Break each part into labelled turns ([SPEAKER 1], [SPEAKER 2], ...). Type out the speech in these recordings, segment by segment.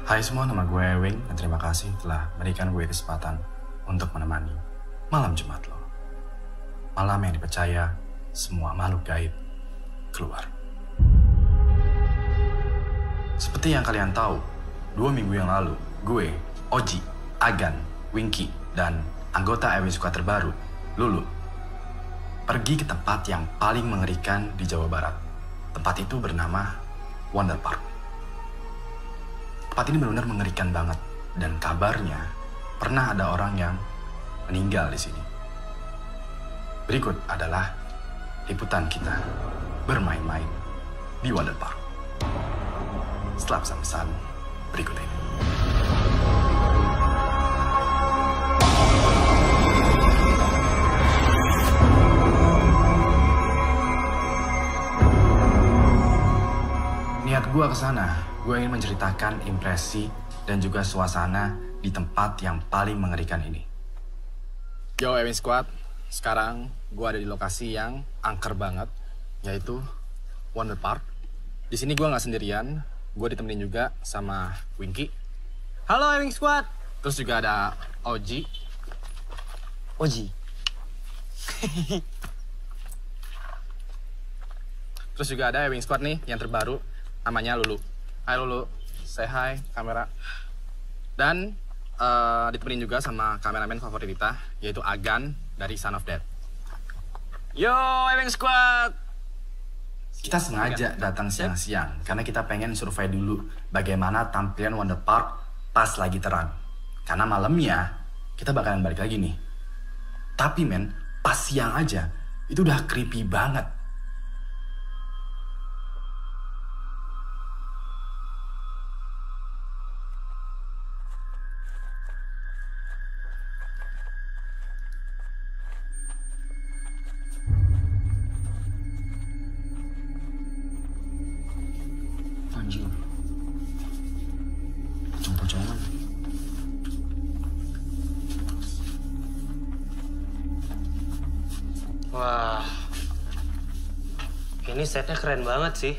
[SPEAKER 1] Hai semua, nama gue Wing dan terima kasih telah memberikan gue kesempatan untuk menemani malam Jumat lo. Malam yang dipercaya semua makhluk gaib keluar. Seperti yang kalian tahu, 2 minggu yang lalu, gue, Oji, Agan, Winky, dan anggota Ewing Squad terbaru, Lulu, pergi ke tempat yang paling mengerikan di Jawa Barat. Tempat itu bernama Wonder Park. Tempat ini benar-benar mengerikan banget, dan kabarnya pernah ada orang yang meninggal di sini. Berikut adalah liputan kita bermain-main di Wonder Park. Setelah pesan-pesan berikut ini. Niat gue ke sana, gue ingin menceritakan impresi dan juga suasana di tempat yang paling mengerikan ini. Yo Ewing Squad, sekarang gue ada di lokasi yang angker banget, yaitu Wonder Park. Di sini gue nggak sendirian, gue ditemenin juga sama Winky.
[SPEAKER 2] Halo Ewing Squad.
[SPEAKER 1] Terus juga ada Oji.
[SPEAKER 2] Oji.
[SPEAKER 1] Terus juga ada Ewing Squad nih yang terbaru, namanya Lulu. Hai Lulu, say hi kamera. Dan ditemenin juga sama kameramen favorit kita, yaitu Agan dari Son of Death.
[SPEAKER 2] Yo Ewing Squad.
[SPEAKER 1] Kita sengaja datang siang-siang karena kita pengen survei dulu bagaimana tampilan Wonder Park pas lagi terang. Karena malamnya kita bakalan balik lagi nih. Tapi men, pas siang aja itu udah creepy banget. Anjing, pocong-pocongan.
[SPEAKER 2] Wah, ini setnya keren banget sih.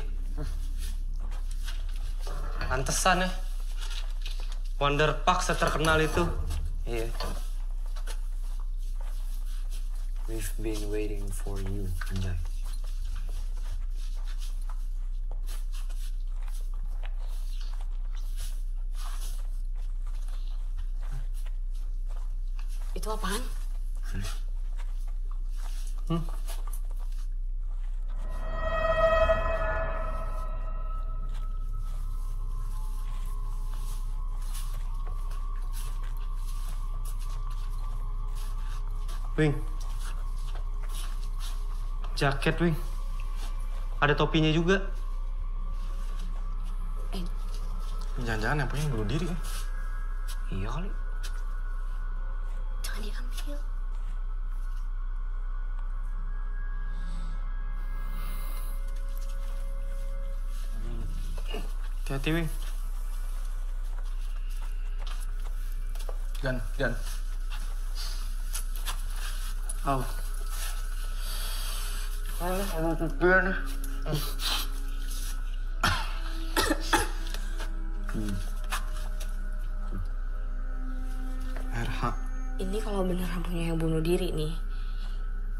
[SPEAKER 2] Pantesan ya, Wonder Park seterkenal itu.
[SPEAKER 3] Iya. We've been waiting for you, Anjay.
[SPEAKER 4] Itu apaan?
[SPEAKER 2] Wing, jaket Wing, ada topinya juga.
[SPEAKER 1] Jangan-jangan yang punya bunuh diri.
[SPEAKER 3] Iya kali.
[SPEAKER 4] Jangan diambil.
[SPEAKER 2] Hati-hati Wing.
[SPEAKER 1] Gan.
[SPEAKER 2] Oh.
[SPEAKER 3] Emang tujuan.
[SPEAKER 1] RH.
[SPEAKER 4] Ini kalau beneran punya yang bunuh diri nih,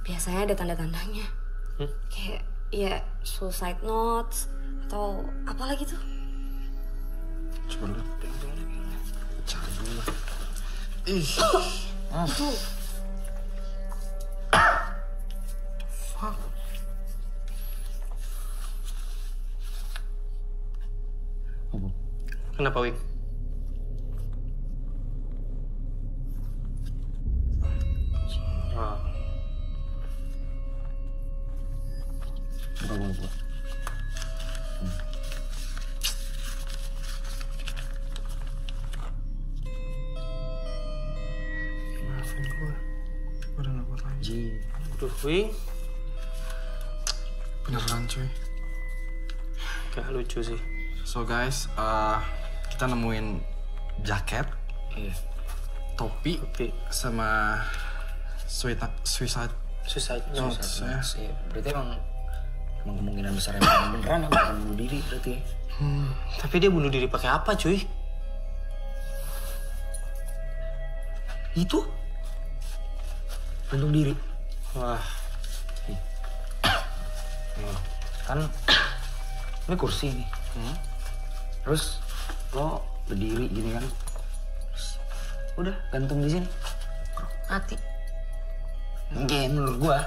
[SPEAKER 4] biasanya ada tanda-tandanya. Kayak ya suicide notes atau apa lagi tuh.
[SPEAKER 1] Coba dulu. Cari dulu. Ih.
[SPEAKER 4] Tuh.
[SPEAKER 1] Fuck.
[SPEAKER 2] Kenapa Wing?
[SPEAKER 1] Buka. Maafin gue udah gak kuat lagi.
[SPEAKER 2] Aduh Wing,
[SPEAKER 1] Beneran cuy.
[SPEAKER 2] gak lucu sih.
[SPEAKER 1] So guys, kita nemuin jaket,
[SPEAKER 3] Iya.
[SPEAKER 1] topi, sama suicide notes.
[SPEAKER 3] Iya. Berarti emang kemungkinan besar emang beneran yang bukan bunuh diri berarti.
[SPEAKER 2] Tapi dia bunuh diri pakai apa cuy?
[SPEAKER 3] Itu? Gantung diri.
[SPEAKER 2] Wah,
[SPEAKER 3] Nih. Kan ini kursi nih. Terus lo berdiri gini kan. Terus, udah gantung di sini. Mati. Mungkin menurut gua.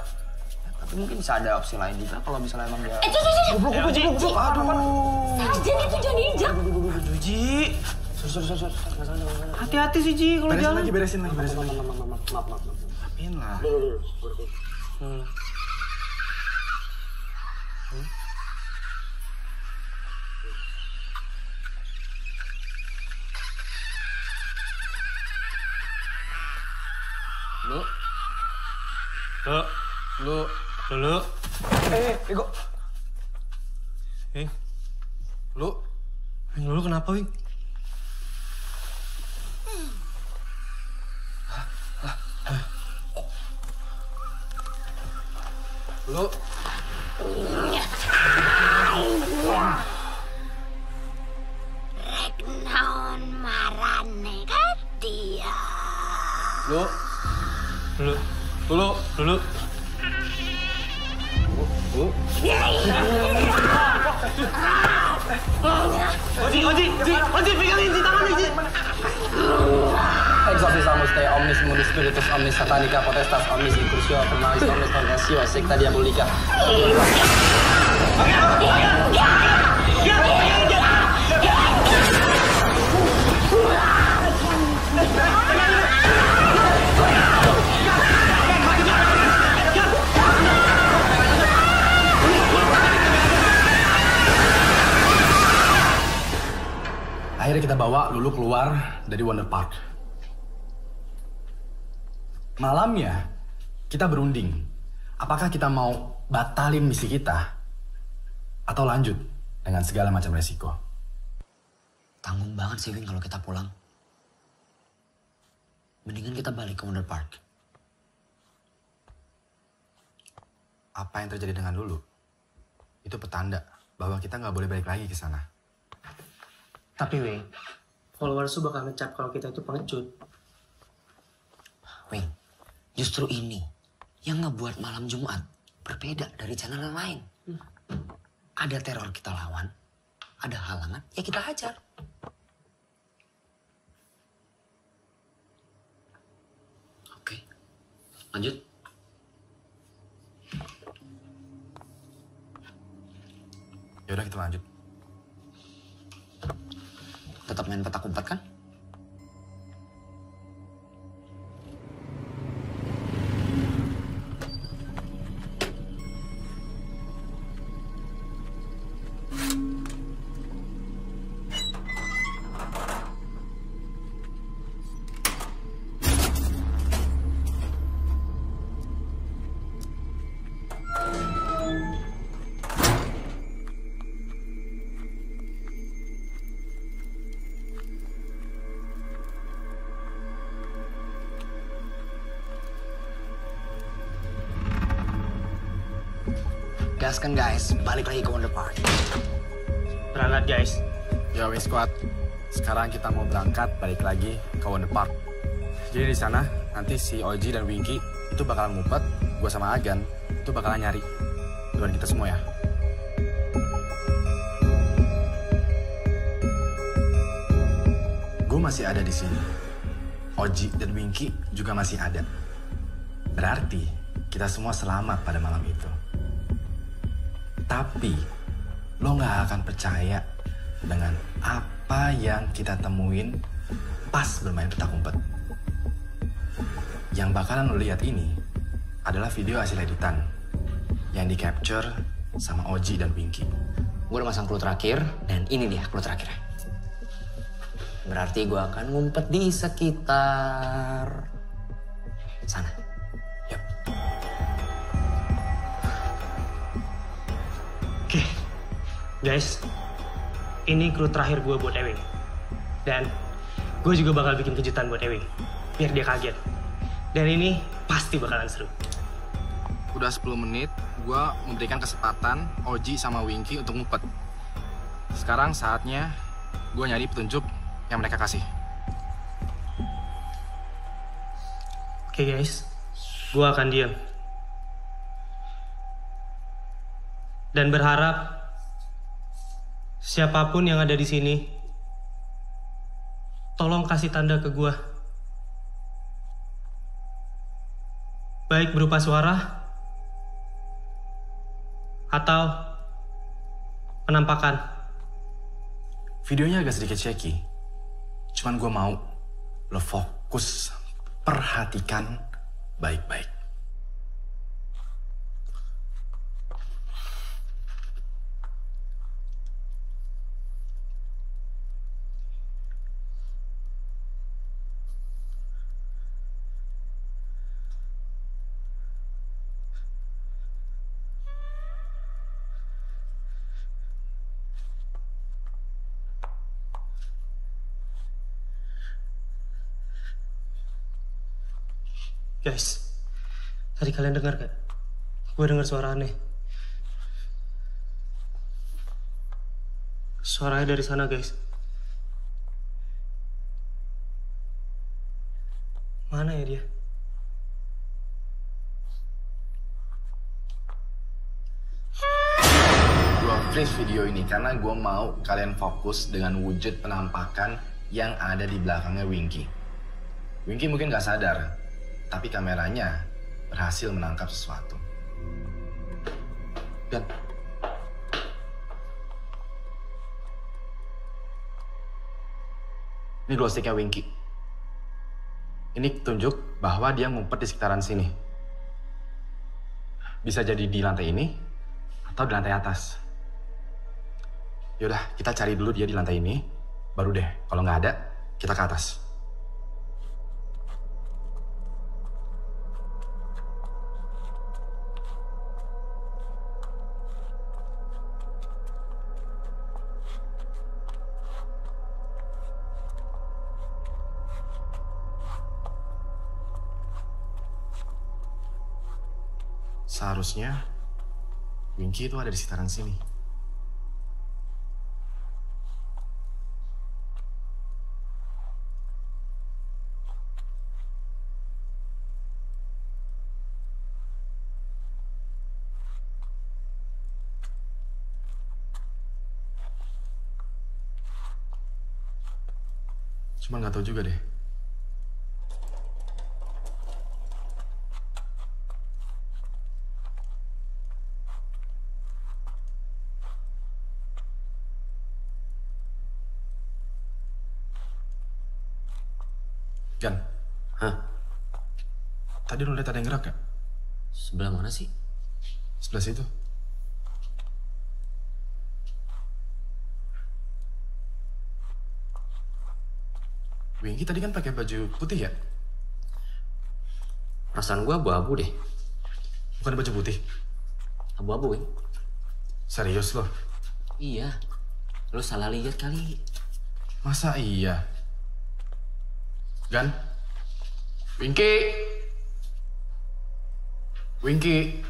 [SPEAKER 3] Tapi mungkin bisa ada opsi lain juga kalau misalnya emang dia...
[SPEAKER 2] Goblok. Aduh.
[SPEAKER 4] Sajen itu jangan diinjak.
[SPEAKER 2] Aduh, Ji.
[SPEAKER 3] Sorry.
[SPEAKER 2] Hati-hati sih, Ji, kalau jalan.
[SPEAKER 1] Beresin lagi.
[SPEAKER 3] Maaf.
[SPEAKER 1] Apain lah.
[SPEAKER 2] Lu.
[SPEAKER 3] Ego.
[SPEAKER 2] Lu kenapa, Wing?
[SPEAKER 1] Lu.
[SPEAKER 4] Naon marane kan dia.
[SPEAKER 2] Dulu. Oji, pegangin di tangan, Oji.
[SPEAKER 3] Exorcismus te omnis mundus spiritus omnis satanica potestas omnis incursio formalis omnis congresio secta diabolica.
[SPEAKER 1] Akhirnya kita bawa Lulu keluar dari Wonder Park. Malamnya, kita berunding. Apakah kita mau batalin misi kita? Atau lanjut dengan segala macam resiko?
[SPEAKER 3] Tanggung banget sih, Wing, kalau kita pulang. Mendingan kita balik ke Wonder Park.
[SPEAKER 1] Apa yang terjadi dengan Lulu? Itu petanda bahwa kita nggak boleh balik lagi ke sana.
[SPEAKER 2] Tapi, Wing, followers tuh bakal ngecap kalau kita itu pengecut.
[SPEAKER 3] Wing, justru ini yang ngebuat malam Jumat berbeda dari channel yang lain. Ada teror kita lawan, ada halangan, ya kita hajar. Oke, lanjut.
[SPEAKER 1] Yaudah kita lanjut.
[SPEAKER 3] Tetap main petak umpet kan? Gaskan guys, balik lagi ke Wonder Park.
[SPEAKER 2] Berangkat, guys.
[SPEAKER 1] Yo, Wing Squad. Sekarang kita mau berangkat balik lagi ke Wonder Park. Jadi di sana nanti si Oji dan Winky itu bakalan ngumpet, gua sama Agan itu bakalan nyari duluan kita semua ya. Gue masih ada di sini. Oji dan Winky juga masih ada. Berarti kita semua selamat pada malam itu. Tapi lo gak akan percaya dengan apa yang kita temuin pas bermain petak umpet. Yang bakalan lo lihat ini adalah video hasil editan yang di capture sama Oji dan Winky.
[SPEAKER 3] Gue udah masang clue terakhir, dan ini dia clue terakhirnya. Berarti gue akan ngumpet di sekitar sana.
[SPEAKER 1] Yap.
[SPEAKER 2] Oke, guys, ini clue terakhir gue buat Ewing. Dan gue juga bakal bikin kejutan buat Ewing, biar dia kaget. Dan ini pasti bakalan seru.
[SPEAKER 1] Udah 10 menit, gue memberikan kesempatan Oji sama Winky untuk ngumpet. Sekarang saatnya gue nyari petunjuk yang mereka kasih.
[SPEAKER 2] Oke guys, gue akan diam. Dan berharap siapapun yang ada di sini, tolong kasih tanda ke gue. Baik berupa suara atau penampakan.
[SPEAKER 1] Videonya agak sedikit shaky. Cuman gue mau lo fokus, perhatikan baik-baik.
[SPEAKER 2] Guys, tadi kalian dengar gak? Gue dengar suara aneh. Suaranya dari sana, guys. Mana ya dia?
[SPEAKER 1] Gue freeze video ini karena gue mau kalian fokus dengan wujud penampakan yang ada di belakangnya Winky. Winky mungkin gak sadar, tapi kameranya berhasil menangkap sesuatu. Dan ini glow sticknya Winky. Ini tunjuk bahwa dia ngumpet di sekitaran sini. Bisa jadi di lantai ini atau di lantai atas. Yaudah, kita cari dulu dia di lantai ini. Baru deh, kalau nggak ada, kita ke atas. Seharusnya Winky itu ada di sekitaran sini. Cuma nggak tahu juga deh. Gan.
[SPEAKER 3] Hah?
[SPEAKER 1] Tadi lu lihat ada yang gerak gak?
[SPEAKER 3] Sebelah mana sih?
[SPEAKER 1] Sebelah situ. Winky tadi kan pakai baju putih ya?
[SPEAKER 3] Perasaan gua abu-abu deh.
[SPEAKER 1] Bukan baju putih.
[SPEAKER 3] Abu-abu, Wing.
[SPEAKER 1] Serius loh?
[SPEAKER 3] Iya. Lu salah lihat kali.
[SPEAKER 1] Masa iya? Gan? Winky? Winky?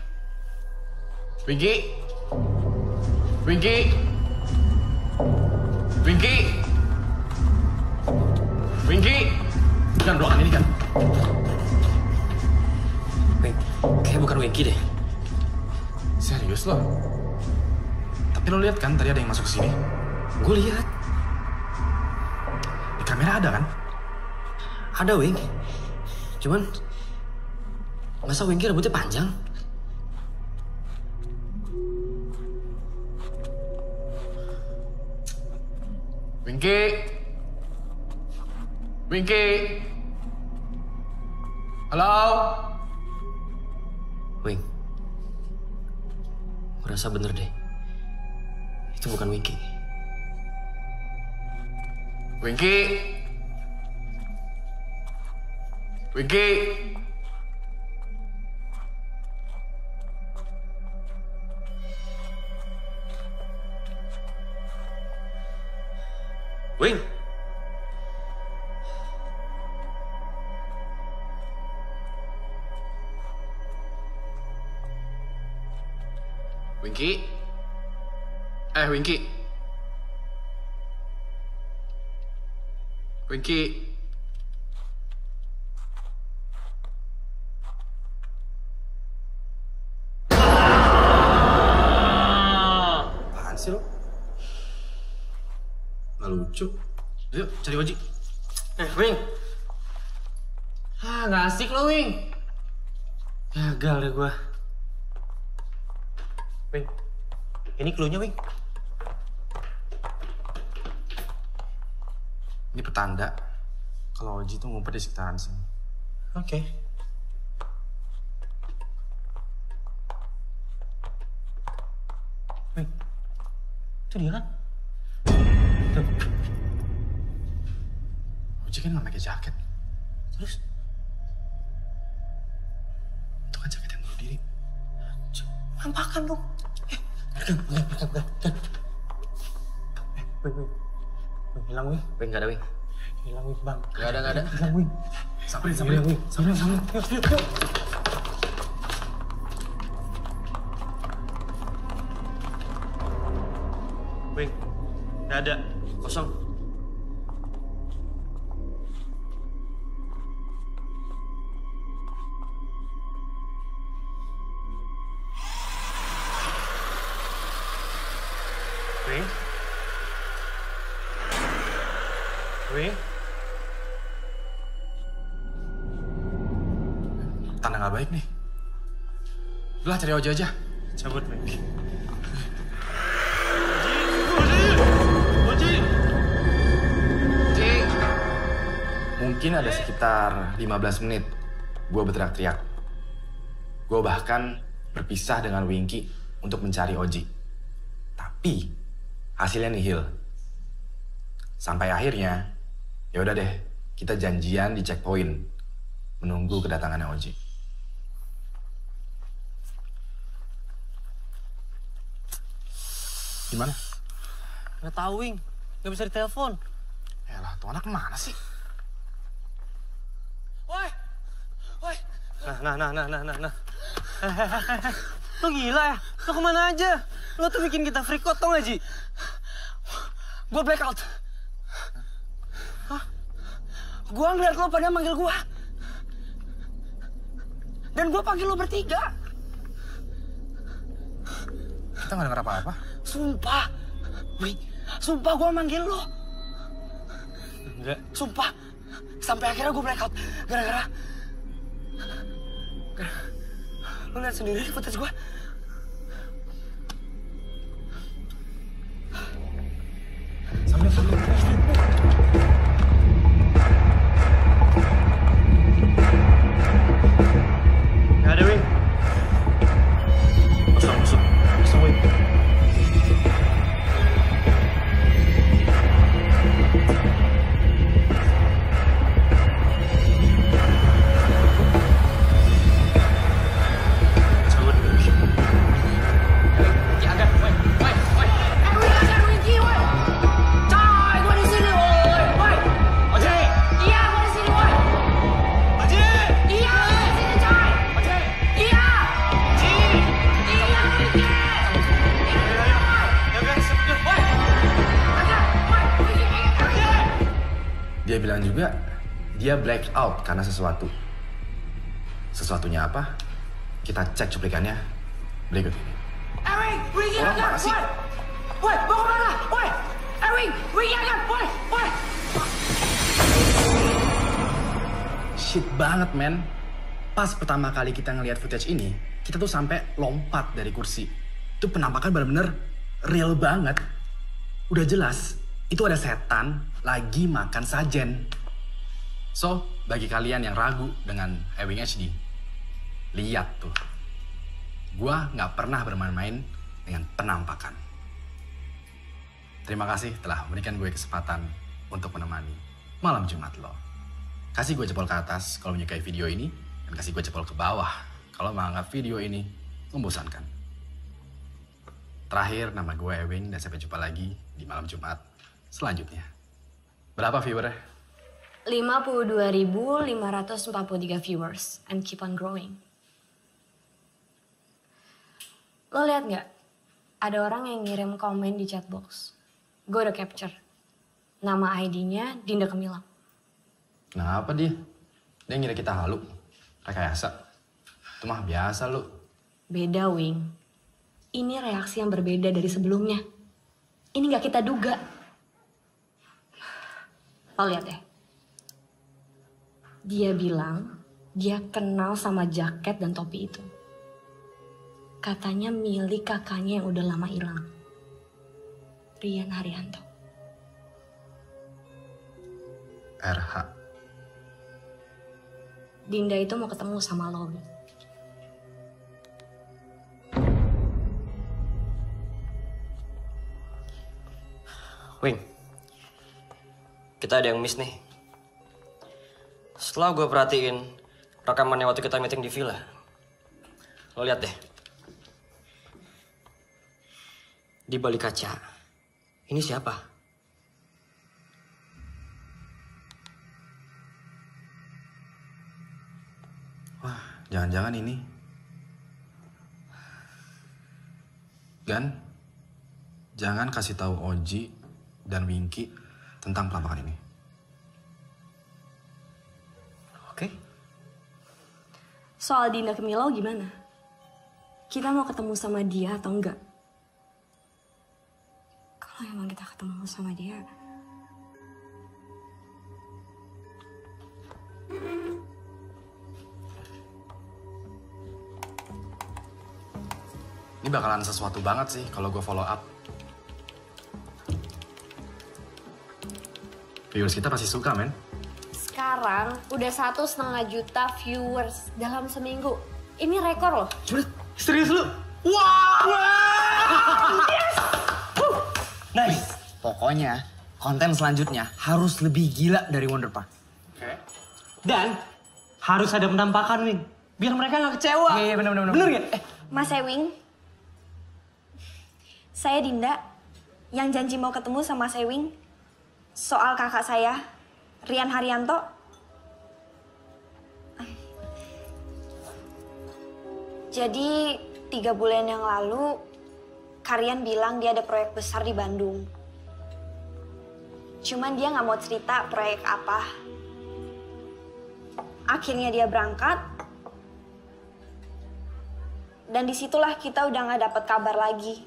[SPEAKER 1] Winky? Winky? Winky? Winky? Gan, ruangan ini kan?
[SPEAKER 3] Wing, kayak bukan Winky deh.
[SPEAKER 1] Serius loh? Tapi lo lihat kan tadi ada yang masuk ke sini?
[SPEAKER 3] Gue lihat.
[SPEAKER 1] Di kamera ada kan?
[SPEAKER 3] Ada, Wing. Cuman masa Winky rambutnya panjang?
[SPEAKER 1] Winky? Winky? Halo?
[SPEAKER 3] Wing, gue rasa bener deh. Itu bukan Winky.
[SPEAKER 1] Winky? Winky?
[SPEAKER 3] Wing!
[SPEAKER 1] Winky? Winky? Winky? sih lo? Nggak lucu. Yuk, cari Oji.
[SPEAKER 2] Wing. Nggak asik lo, Wing. Gagal deh gua. Wing, ini clue-nya, Wing.
[SPEAKER 1] Ini petanda kalau Oji tuh ngumpet di sekitaran sini.
[SPEAKER 2] Oke. Wing, itu dia kan? Tuh.
[SPEAKER 1] Oji kan nggak pakai jaket.
[SPEAKER 2] Terus?
[SPEAKER 1] Itu kan jaket yang bunuh diri.
[SPEAKER 2] Nampakan dong. Wing. Hilang, Wing.
[SPEAKER 3] Wing, nggak ada Wing.
[SPEAKER 2] Hilang, Wing, Bang.
[SPEAKER 3] Nggak ada.
[SPEAKER 2] Hilang, Wing.
[SPEAKER 1] Samperin.
[SPEAKER 2] Hilang, Wing. Samperin. Yuk. Wing, nggak ada. Kosong. Wing? Wing?
[SPEAKER 1] Tanda nggak baik nih. Udah cari Oji aja.
[SPEAKER 2] Cabut, Wing.
[SPEAKER 1] Mungkin ada sekitar 15 menit gue berteriak-teriak. Gue bahkan berpisah dengan Winky untuk mencari Oji. Tapi hasilnya nihil. Sampai akhirnya, ya udah deh, kita janjian di checkpoint menunggu kedatangannya Oji. Gimana?
[SPEAKER 2] Nggak tahu, Wing. Nggak bisa ditelepon.
[SPEAKER 1] Yalah, tuh anak kemana sih?
[SPEAKER 2] Woi! Nah. Lo gila ya? Lo kemana aja? Lo tuh bikin kita freak out, tau gak, Ji? Gue blackout. Hah? Gue ngeliat lo pada manggil gue. Dan gue panggil lo bertiga.
[SPEAKER 1] Kita nggak dengar apa-apa.
[SPEAKER 2] Sumpah. Wih, sumpah gue manggil lo. Enggak. Sumpah. Sampai akhirnya gue blackout. Gara-gara... Lo lihat sendiri footage gue.
[SPEAKER 1] Sambil.
[SPEAKER 2] Nggak ada, Wing. Kosong, Wing.
[SPEAKER 1] Dia bilang juga, dia black out karena sesuatu. Sesuatunya apa? Kita cek cuplikannya berikut ini.
[SPEAKER 5] Wing,
[SPEAKER 1] Orang mana sih?
[SPEAKER 5] Woi, mau kemana? Woi, Wing, jangan, woi.
[SPEAKER 1] Shit banget, men. Pas pertama kali kita ngelihat footage ini, kita tuh sampai lompat dari kursi. Itu penampakan bener-bener real banget. Udah jelas, itu ada setan lagi makan sajen. So, bagi kalian yang ragu dengan Ewing HD, lihat tuh. Gua nggak pernah bermain-main dengan penampakan. Terima kasih telah memberikan gue kesempatan untuk menemani malam Jumat lo. Kasih gue jempol ke atas kalau menyukai video ini, dan kasih gue jempol ke bawah kalau menganggap video ini membosankan. Terakhir, nama gue Ewing, dan sampai jumpa lagi di malam Jumat selanjutnya. Berapa viewernya?
[SPEAKER 4] 52.543 viewers and keep on growing. Lo lihat nggak? Ada orang yang ngirim komen di chat box. Gue udah capture. Nama ID-nya Dinda Kemilang.
[SPEAKER 1] Kenapa dia? Dia ngira kita halu. Rekayasa. Itu mah biasa lu.
[SPEAKER 4] Beda, Wing. Ini reaksi yang berbeda dari sebelumnya. ini nggak kita duga. Lo lihat deh. Dia bilang dia kenal sama jaket dan topi itu. Katanya milik kakaknya yang udah lama hilang. Rian Haryanto.
[SPEAKER 1] RH.
[SPEAKER 4] Dinda itu mau ketemu sama lo.
[SPEAKER 6] Wing, kita ada yang miss nih. Setelah gue perhatiin rekamannya waktu kita meeting di villa, lo lihat deh. Di balik kaca, ini siapa?
[SPEAKER 1] Wah, jangan-jangan ini. Gan, jangan kasih tahu Oji dan Winky tentang penampakan ini.
[SPEAKER 6] Oke.
[SPEAKER 4] Soal Dinda Kemilau gimana? Kita mau ketemu sama dia atau enggak? Kalau emang kita ketemu sama dia...
[SPEAKER 1] Ini bakalan sesuatu banget sih kalau gue follow up. Viewers kita pasti suka, men.
[SPEAKER 4] Sekarang udah 1,5 juta viewers dalam seminggu. Ini rekor loh.
[SPEAKER 2] Serius lu? Wah!
[SPEAKER 3] Yes! Nice. Pokoknya konten selanjutnya harus lebih gila dari Wonder Park.
[SPEAKER 1] Oke.
[SPEAKER 2] Dan harus ada penampakan, Wing. Biar mereka nggak kecewa.
[SPEAKER 3] Iya, bener.
[SPEAKER 2] Bener nggak?
[SPEAKER 4] Mas Ewing, saya Dinda yang janji mau ketemu sama Mas Ewing soal kakak saya, Rian Haryanto. Jadi 3 bulan yang lalu, Karian bilang dia ada proyek besar di Bandung. Cuman dia nggak mau cerita proyek apa. Akhirnya dia berangkat. Dan disitulah kita udah nggak dapat kabar lagi.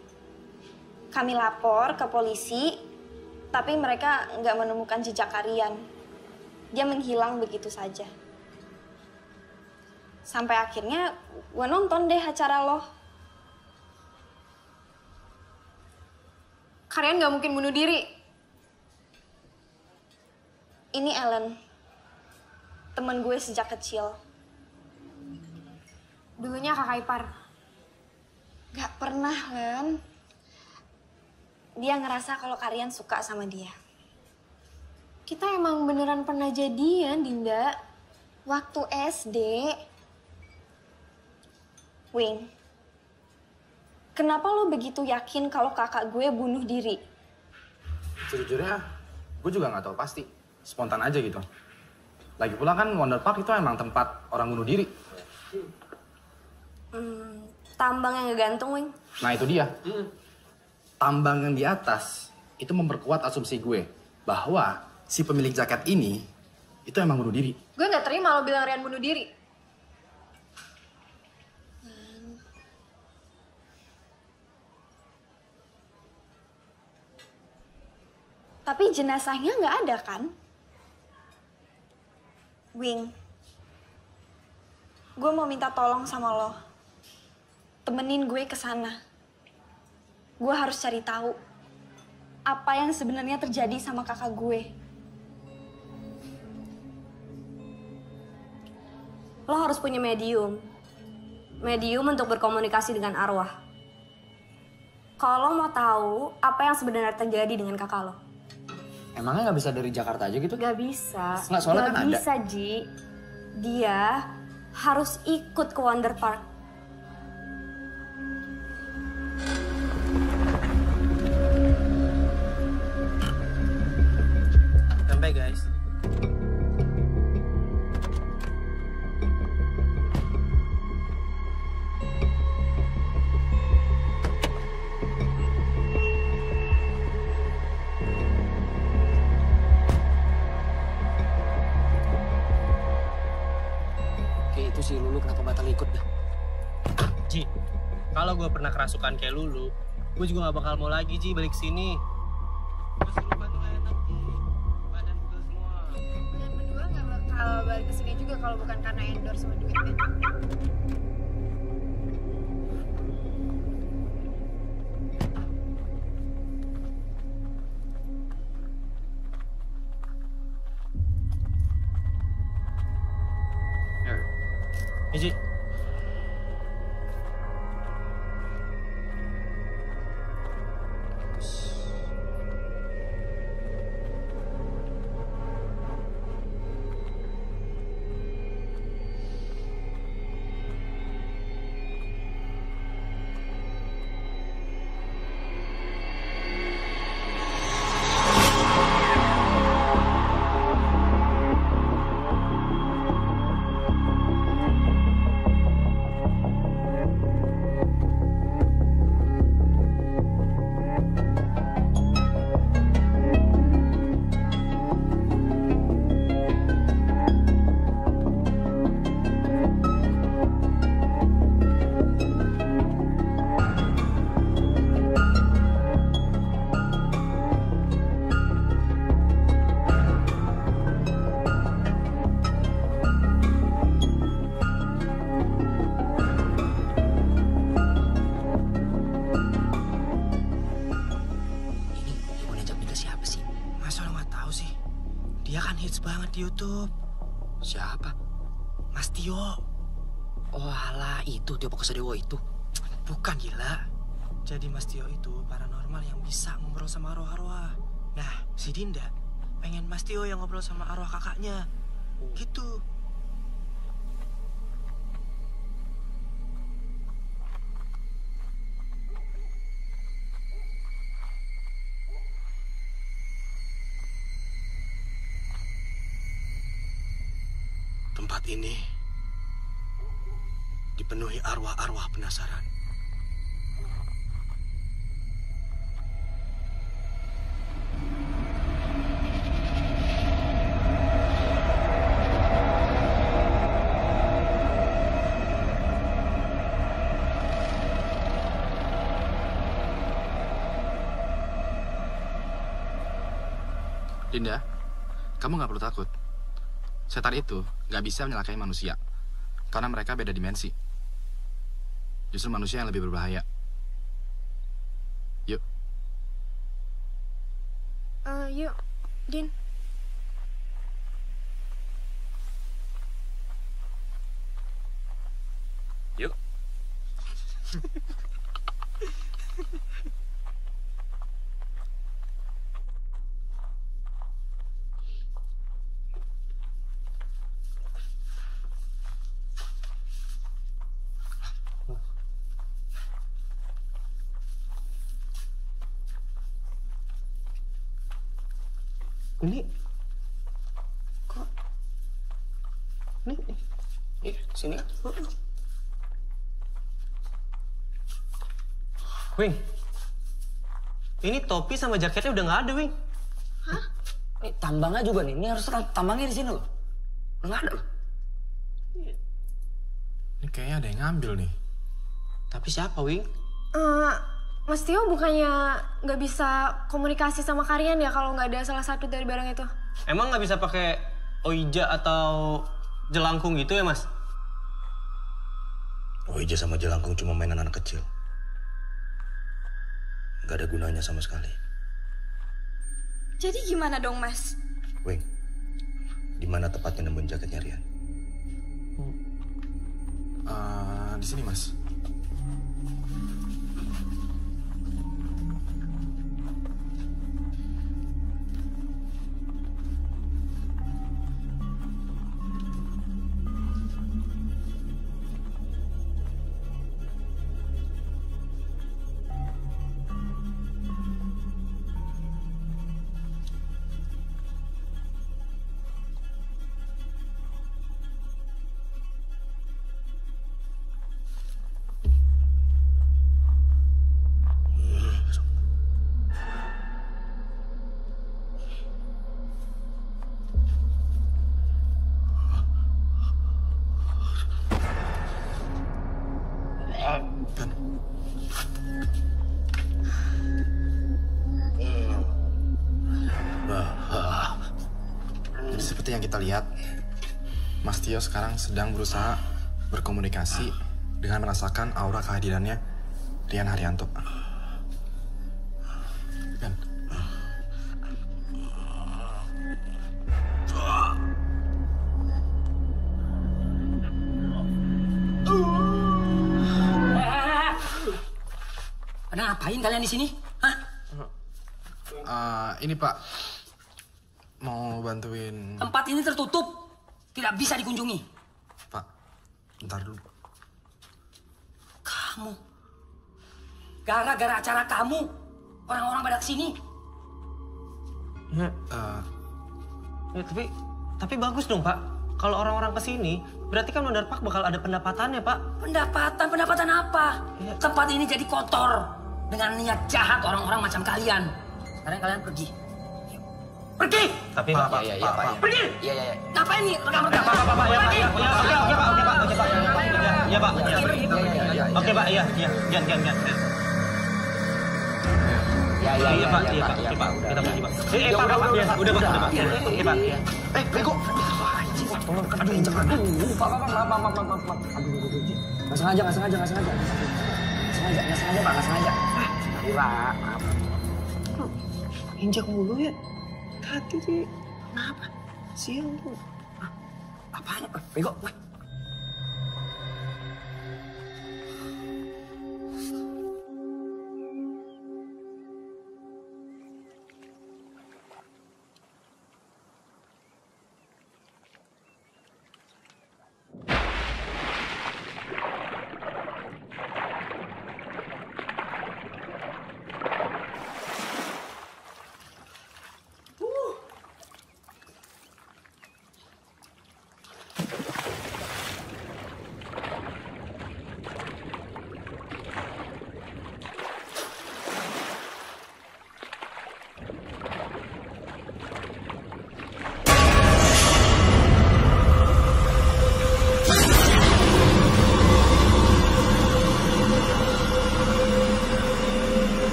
[SPEAKER 4] Kami lapor ke polisi, tapi mereka nggak menemukan jejak Karian. Dia menghilang begitu saja. Sampai akhirnya gue nonton deh acara lo. Karian nggak mungkin bunuh diri. Ini Ellen, temen gue sejak kecil. Dulunya kakak ipar. Gak pernah, Len. Dia ngerasa kalau Karian suka sama dia. Kita emang beneran pernah jadian, Dinda. Waktu SD. Wing, kenapa lo begitu yakin kalau kakak gue bunuh diri?
[SPEAKER 1] Sejujurnya, gue juga nggak tahu pasti. Spontan aja gitu. Lagi pula kan Wonder Park itu emang tempat orang bunuh diri.
[SPEAKER 4] Tambang yang ngegantung, Wing.
[SPEAKER 1] Nah itu dia. Tambang yang di atas itu memperkuat asumsi gue bahwa si pemilik jaket ini itu emang bunuh diri.
[SPEAKER 4] Gue nggak terima lo bilang Rian bunuh diri. Tapi jenazahnya nggak ada kan? Wing, gue mau minta tolong sama lo. Temenin gue ke sana. Gue harus cari tahu apa yang sebenarnya terjadi sama kakak gue. Lo harus punya medium. Medium untuk berkomunikasi dengan arwah. Kalau lo mau tahu apa yang sebenarnya terjadi dengan kakak lo.
[SPEAKER 3] Emangnya nggak bisa dari Jakarta aja gitu?
[SPEAKER 4] Gak bisa.
[SPEAKER 3] Nggak, soalnya kan ada.
[SPEAKER 4] Gak bisa, Ji. Dia harus ikut ke Wonder Park.
[SPEAKER 6] Sampai guys.
[SPEAKER 3] Oke, itu si Lulu kenapa batal ikut dah?
[SPEAKER 2] Ji, kalau gue pernah kerasukan kayak Lulu, gue juga gak bakal mau lagi, Ji, balik sini. Kesurupan tuh enak nih. Badan pegel semua.
[SPEAKER 4] Kalian berdua nggak bakal balik kesini juga kalau bukan karena endorse sama duit kan?
[SPEAKER 2] Iji.
[SPEAKER 7] Dia kan hits banget di YouTube.
[SPEAKER 1] Siapa?
[SPEAKER 7] Mas Tio.
[SPEAKER 3] Oh alah, itu Tio Pakusadewo itu.
[SPEAKER 7] Bukan, gila. Jadi Mas Tio itu paranormal yang bisa ngobrol sama arwah-arwah. Nah, si Dinda pengen Mas Tio yang ngobrol sama arwah kakaknya. Gitu.
[SPEAKER 1] Tempat ini dipenuhi arwah-arwah penasaran. Dinda, kamu nggak perlu takut. Setan itu nggak bisa menyelakai manusia, karena mereka beda dimensi. Justru manusia yang lebih berbahaya. Yuk.
[SPEAKER 4] Yuk, Din.
[SPEAKER 6] Yuk.
[SPEAKER 2] Ini kok ini
[SPEAKER 3] Sini.
[SPEAKER 2] Wing, ini topi sama jaketnya udah nggak ada, Wing.
[SPEAKER 3] Ini tambangnya juga nih. Ini harus tambangnya di sini loh. Nggak ada loh.
[SPEAKER 1] Ini kayaknya ada yang ngambil nih.
[SPEAKER 2] Tapi siapa, Wing?
[SPEAKER 4] Mas Tio bukannya nggak bisa komunikasi sama kalian ya kalau nggak ada salah satu dari barang itu?
[SPEAKER 2] Emang nggak bisa pakai oija atau jelangkung gitu ya, Mas?
[SPEAKER 8] Oija sama jelangkung cuma mainan anak kecil. Gak ada gunanya sama sekali.
[SPEAKER 4] Jadi gimana dong, Mas?
[SPEAKER 8] Wing, di mana tepatnya nemuin jaketnya Rian?
[SPEAKER 1] Di sini, Mas. Jadi seperti yang kita lihat, Mas Tio sekarang sedang berusaha berkomunikasi dengan merasakan aura kehadirannya Rian Haryanto. Kan?
[SPEAKER 5] Ada ngapain kalian di sini? Hah?
[SPEAKER 1] Ini Pak, mau bantuin.
[SPEAKER 5] Tempat ini tertutup, tidak bisa dikunjungi.
[SPEAKER 1] Pak, bentar dulu.
[SPEAKER 5] Kamu, gara-gara acara kamu, orang-orang pada kesini.
[SPEAKER 2] Ya, tapi bagus dong Pak. Kalau orang-orang kesini, berarti kan Wonderpark bakal ada pendapatannya Pak.
[SPEAKER 5] Pendapatan apa?
[SPEAKER 2] Ya.
[SPEAKER 5] Tempat ini jadi kotor dengan niat jahat orang-orang macam kalian. Sekarang kalian pergi. Pergi!
[SPEAKER 2] Tapi Pak,
[SPEAKER 5] Pergi!
[SPEAKER 3] Iya.
[SPEAKER 5] Ngapain nih? Rekam-rekam.
[SPEAKER 2] Oke Pak, oke Pak, iya, jangan. Iya Pak, kita pergi Pak. Pak, udah Pak. Oke Pak.
[SPEAKER 3] Bego. Aduh, injak. Aduh, Pak. Aduh. Nggak sengaja, Pak. Nggak sengaja. Pak.
[SPEAKER 2] Injak mulu ya. Hati sih. Kenapa? Sial tuh.
[SPEAKER 3] Apaan? Bego.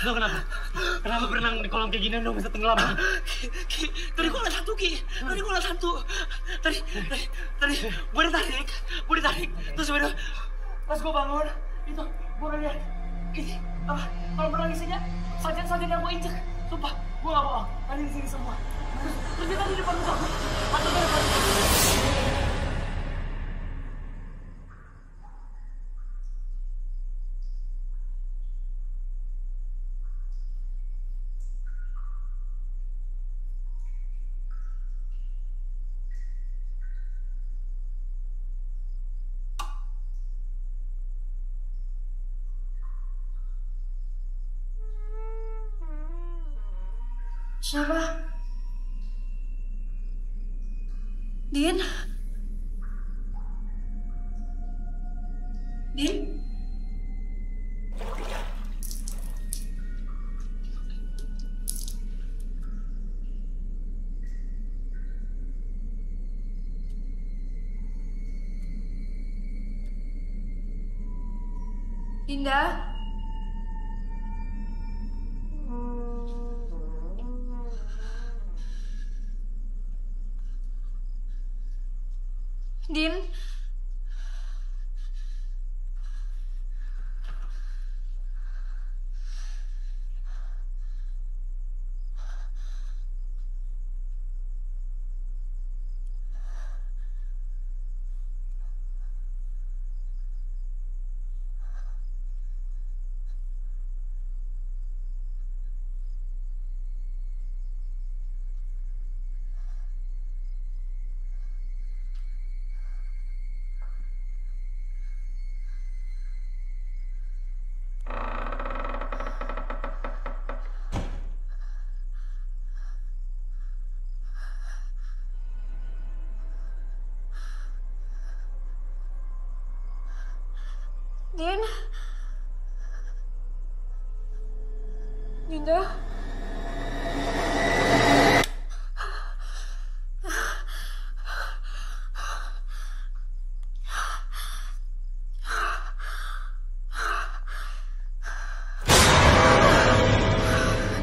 [SPEAKER 2] Lo kenapa? Kenapa berenang di kolam kayak gini lo bisa tenggelam?
[SPEAKER 5] Tadi gua liat hantu. Tadi gua ditarik. Terus bener, pas gua bangun, itu gua ngeliat ini apa? Kalau berenang isinya sajen yang gua injek. Sumpah, gua nggak bohong. Tadi di sini semua. Terus dia tadi di depan gua. Hantu di depan.
[SPEAKER 4] Siapa? Din? Dinda? Din? Din. Dinda.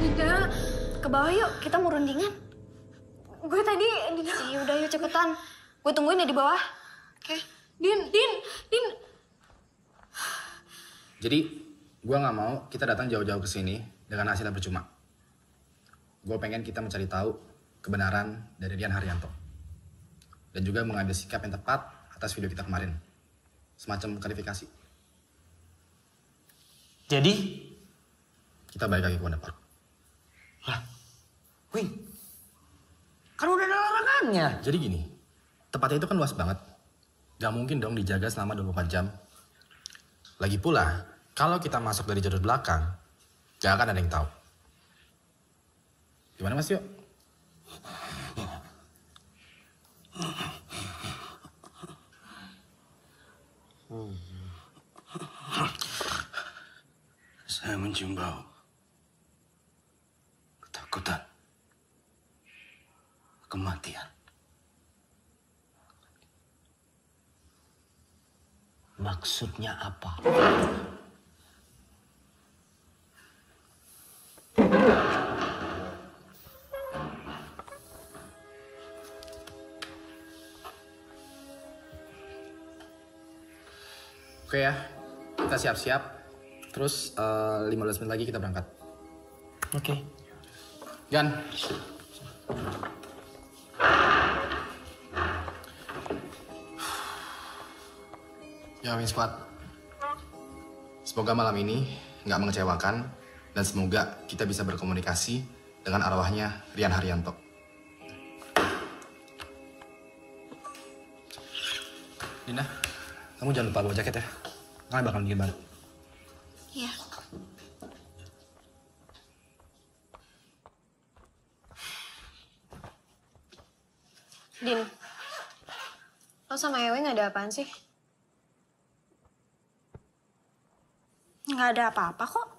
[SPEAKER 4] Dinda, ke bawah yuk, kita mau rundingan. Gue tadi, Dinda. Udah yuk cepetan. Gue tungguin ya di bawah. Oke. Din.
[SPEAKER 1] Jadi, gue nggak mau kita datang jauh-jauh ke sini dengan hasil yang percuma. Gue pengen kita mencari tahu kebenaran dari Rian Haryanto. Dan juga mengambil sikap yang tepat atas video kita kemarin. Semacam klarifikasi.
[SPEAKER 2] Jadi?
[SPEAKER 1] Kita balik lagi ke Wonder Park.
[SPEAKER 3] Lah, Wing, kan udah ada larangannya.
[SPEAKER 1] Jadi gini, tempatnya itu kan luas banget. Gak mungkin dong dijaga selama 24 jam. Lagi pula, kalau kita masuk dari jalur belakang, gak akan ada yang tahu. Gimana Mas Tio?
[SPEAKER 8] Saya mencium bau. Ketakutan. Kematian.
[SPEAKER 3] Maksudnya apa?
[SPEAKER 1] Oke ya, kita siap-siap. Terus 15 menit lagi kita berangkat.
[SPEAKER 2] Oke.
[SPEAKER 1] Gan. Ya, Wing Squad. Semoga malam ini nggak mengecewakan dan semoga kita bisa berkomunikasi dengan arwahnya Rian Haryanto. Dinda, kamu jangan lupa bawa jaket ya. Kalian bakal dingin banget.
[SPEAKER 4] Iya. Din, lo sama Ewing ada apaan sih? Nggak ada apa-apa kok.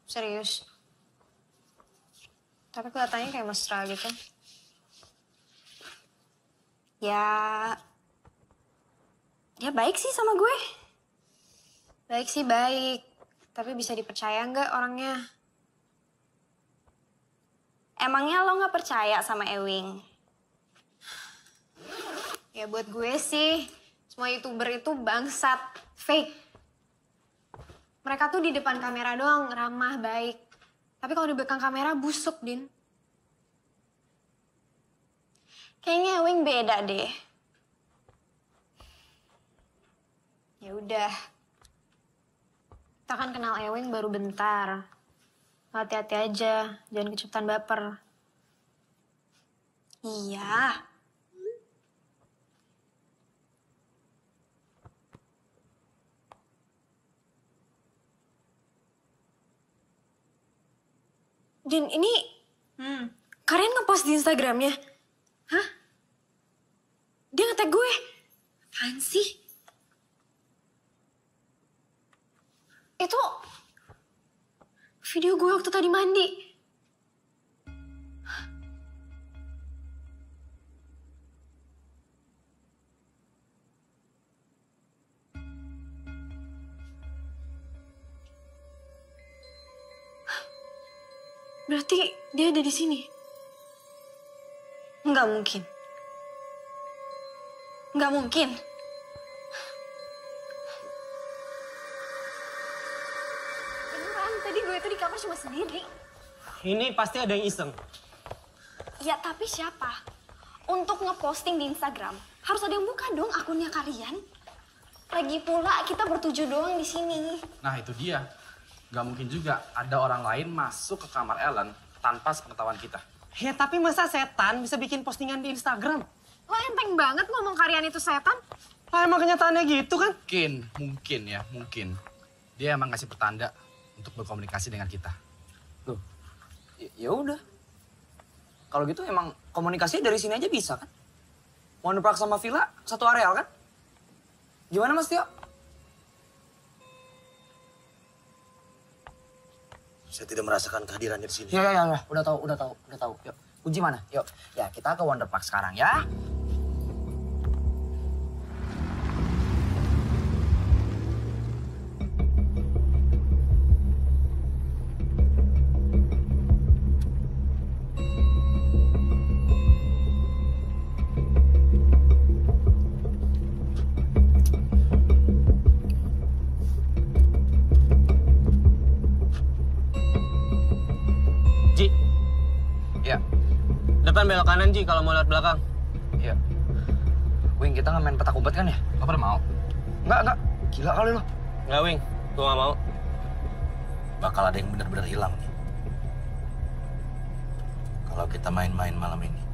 [SPEAKER 4] Serius. Tapi kelihatannya kayak mesra gitu. Ya baik sih sama gue. Baik sih baik. Tapi bisa dipercaya nggak orangnya? Emangnya lo nggak percaya sama Ewing? Ya buat gue sih, semua YouTuber itu bangsat, fake. Mereka tuh di depan kamera doang ramah, baik. Tapi kalau di belakang kamera busuk, Din. Kayaknya Ewing beda deh. Ya udah. Kita kan kenal Ewing baru bentar. Hati-hati aja, jangan kecepatan baper. Iya. Din, ini Karen ngepost di Instagramnya. Hah? Dia nge-tag gue. Apaan sih? Itu video gue waktu tadi mandi. Berarti dia ada di sini? Nggak mungkin. Nggak mungkin. Beneran, tadi gue itu di kamar cuma sendiri.
[SPEAKER 2] Ini pasti ada yang iseng.
[SPEAKER 4] Ya, tapi siapa? Untuk ngeposting di Instagram, harus ada yang buka dong akunnya kalian. Lagi pula kita bertujuh doang di sini.
[SPEAKER 1] Nah itu dia. Gak mungkin juga ada orang lain masuk ke kamar Ellen tanpa sepengetahuan kita.
[SPEAKER 2] Ya tapi masa setan bisa bikin postingan di Instagram?
[SPEAKER 4] Lo enteng banget ngomong kalian itu setan.
[SPEAKER 2] Ah, emang kenyataannya gitu kan?
[SPEAKER 1] Mungkin. Dia emang ngasih pertanda untuk berkomunikasi dengan kita.
[SPEAKER 3] Loh, ya udah. Kalau gitu emang komunikasi dari sini aja bisa kan? Wonder Park sama Villa satu areal kan? Gimana Mas Tio?
[SPEAKER 8] Saya tidak merasakan kehadirannya di sini.
[SPEAKER 3] Ya. Udah tahu. Yuk, kunci mana? Yuk, ya kita ke Wonder Park sekarang ya.
[SPEAKER 2] Ji.
[SPEAKER 3] Ya.
[SPEAKER 2] Depan belok kanan, Ji, kalau mau lihat belakang.
[SPEAKER 3] Iya. Wing, kita nggak main petak umpet kan ya?
[SPEAKER 1] Lo pada mau?
[SPEAKER 3] Nggak. Gila kali lo.
[SPEAKER 2] Nggak, Wing. Gue nggak mau.
[SPEAKER 8] Bakal ada yang benar-benar hilang nih. Kalau kita main-main malam ini.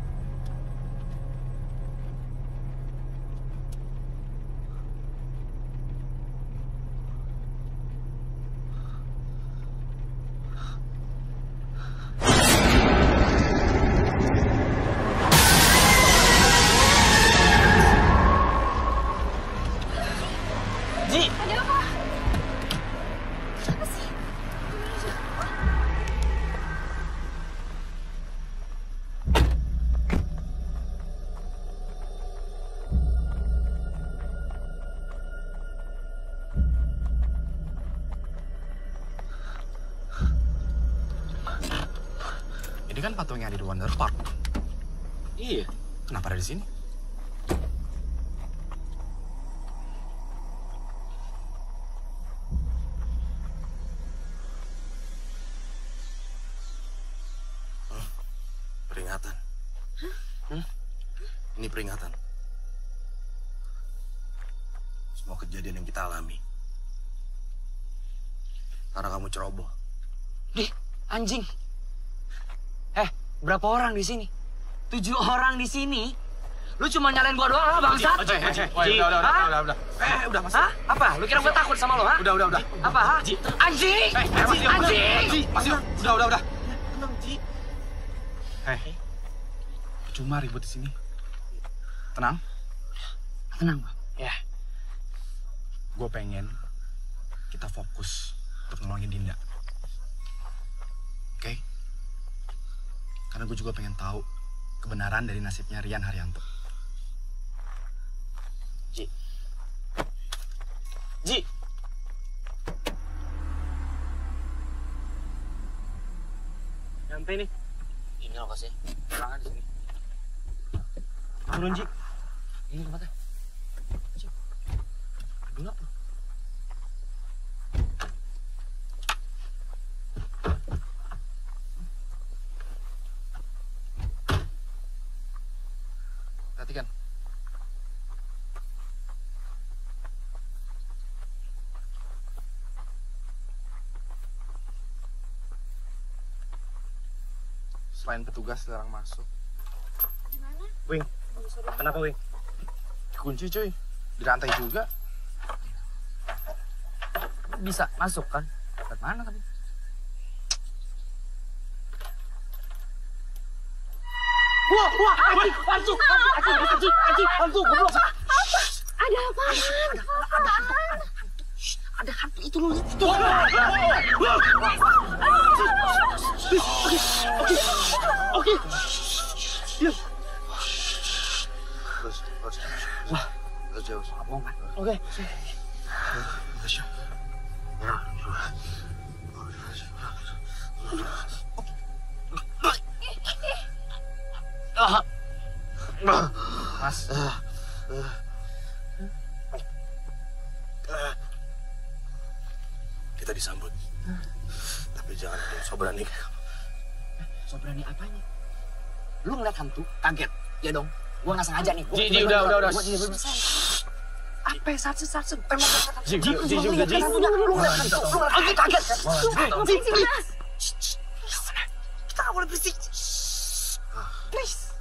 [SPEAKER 2] Ji.
[SPEAKER 4] Ada apa? Apa sih?
[SPEAKER 1] Ini kan patung yang ada di Wonder Park.
[SPEAKER 2] Iya.
[SPEAKER 1] Kenapa ada di sini?
[SPEAKER 8] Peringatan. Ini peringatan. Semua kejadian yang kita alami. Karena kamu ceroboh.
[SPEAKER 3] Dih, anjing. Berapa orang di sini? 7 orang di sini. Lu cuma nyalain gua doang, bangsat.
[SPEAKER 1] Udah. Udah, Mas.
[SPEAKER 3] Hah? Apa? Lu kira gua takut sama lo, ha?
[SPEAKER 1] Udah.
[SPEAKER 3] Apa, ha? Anjing! Anjing!
[SPEAKER 1] Mas, udah.
[SPEAKER 2] Tenang, Ji.
[SPEAKER 1] Cuma ribut di sini. Tenang.
[SPEAKER 3] Tenang, Bang.
[SPEAKER 1] Ya. Gue pengen kita fokus untuk nolongin Dinda. Oke? Karena gue juga pengen tahu kebenaran dari nasibnya Rian Haryanto.
[SPEAKER 2] Ji. Nyampe nih.
[SPEAKER 3] Ini lokasi. Ruangan di sini.
[SPEAKER 2] Turun, Ji.
[SPEAKER 3] Ini tempatnya.
[SPEAKER 2] Gelap.
[SPEAKER 1] Perhatikan. Selain petugas dilarang masuk.
[SPEAKER 2] Wing. Kenapa, Wing?
[SPEAKER 1] Kunci cuy. Di rantai juga.
[SPEAKER 3] Bisa masuk kan? Ke mana tapi?
[SPEAKER 2] Wah, anjing, goblok.
[SPEAKER 4] Ada apa?
[SPEAKER 3] Ada hantu itu loh.
[SPEAKER 2] Oke.
[SPEAKER 8] Terus jauh.
[SPEAKER 2] Oke.
[SPEAKER 1] Mas.
[SPEAKER 8] Kita disambut. Tapi jangan ada yang so berani.
[SPEAKER 3] So berani apanya? Lu ngeliat hantu, kaget. Ya dong. Gua nggak sengaja nih.
[SPEAKER 2] Ji, udah.
[SPEAKER 3] Apa ya, satsu? Emang
[SPEAKER 2] Ji.
[SPEAKER 3] Lu ngeliat hantu. Lu kaget.
[SPEAKER 4] Ji.
[SPEAKER 3] Kita nggak boleh berisik. Please.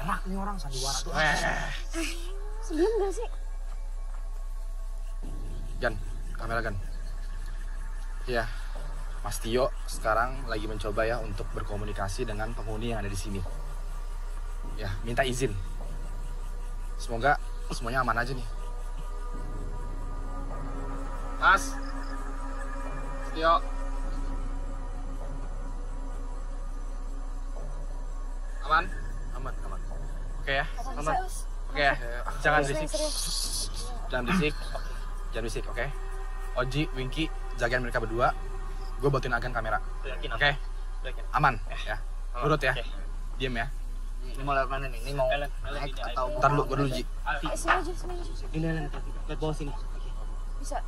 [SPEAKER 3] Berak nih orang sandiwara tuh.
[SPEAKER 4] Sebelum gak sih?
[SPEAKER 1] Gan, kamera Gan. Ya, Mas Tio sekarang lagi mencoba ya untuk berkomunikasi dengan penghuni yang ada di sini. ya minta izin. Semoga semuanya aman aja nih. Mas, Tio. Aman? Aman. Oke ya? Aman. Oke ya? Jangan berisik. Jangan berisik, oke? Oji, Winky, jagain mereka berdua. Gue buatin agen kamera. Oke? Aman ya? Nurut ya? Diam ya?
[SPEAKER 3] Ini mau lewat mana nih? Ini mau naik atau
[SPEAKER 1] Ntar dulu, gue dulu Ji.
[SPEAKER 4] Sini aja.
[SPEAKER 2] Ini lihat bawah sini.
[SPEAKER 4] Bisa.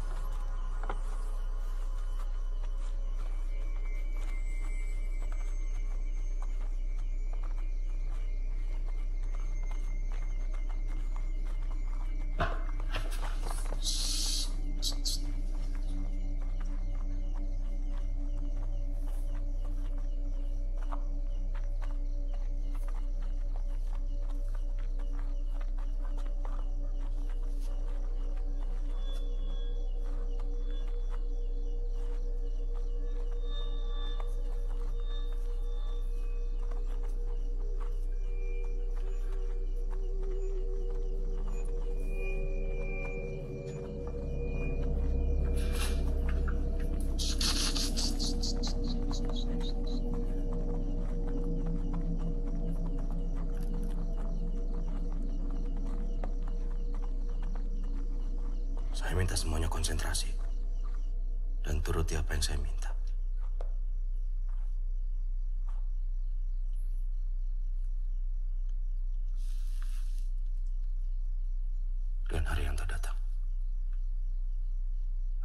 [SPEAKER 8] Saya minta semuanya konsentrasi dan turuti apa yang saya minta. Dan Haryanto datang.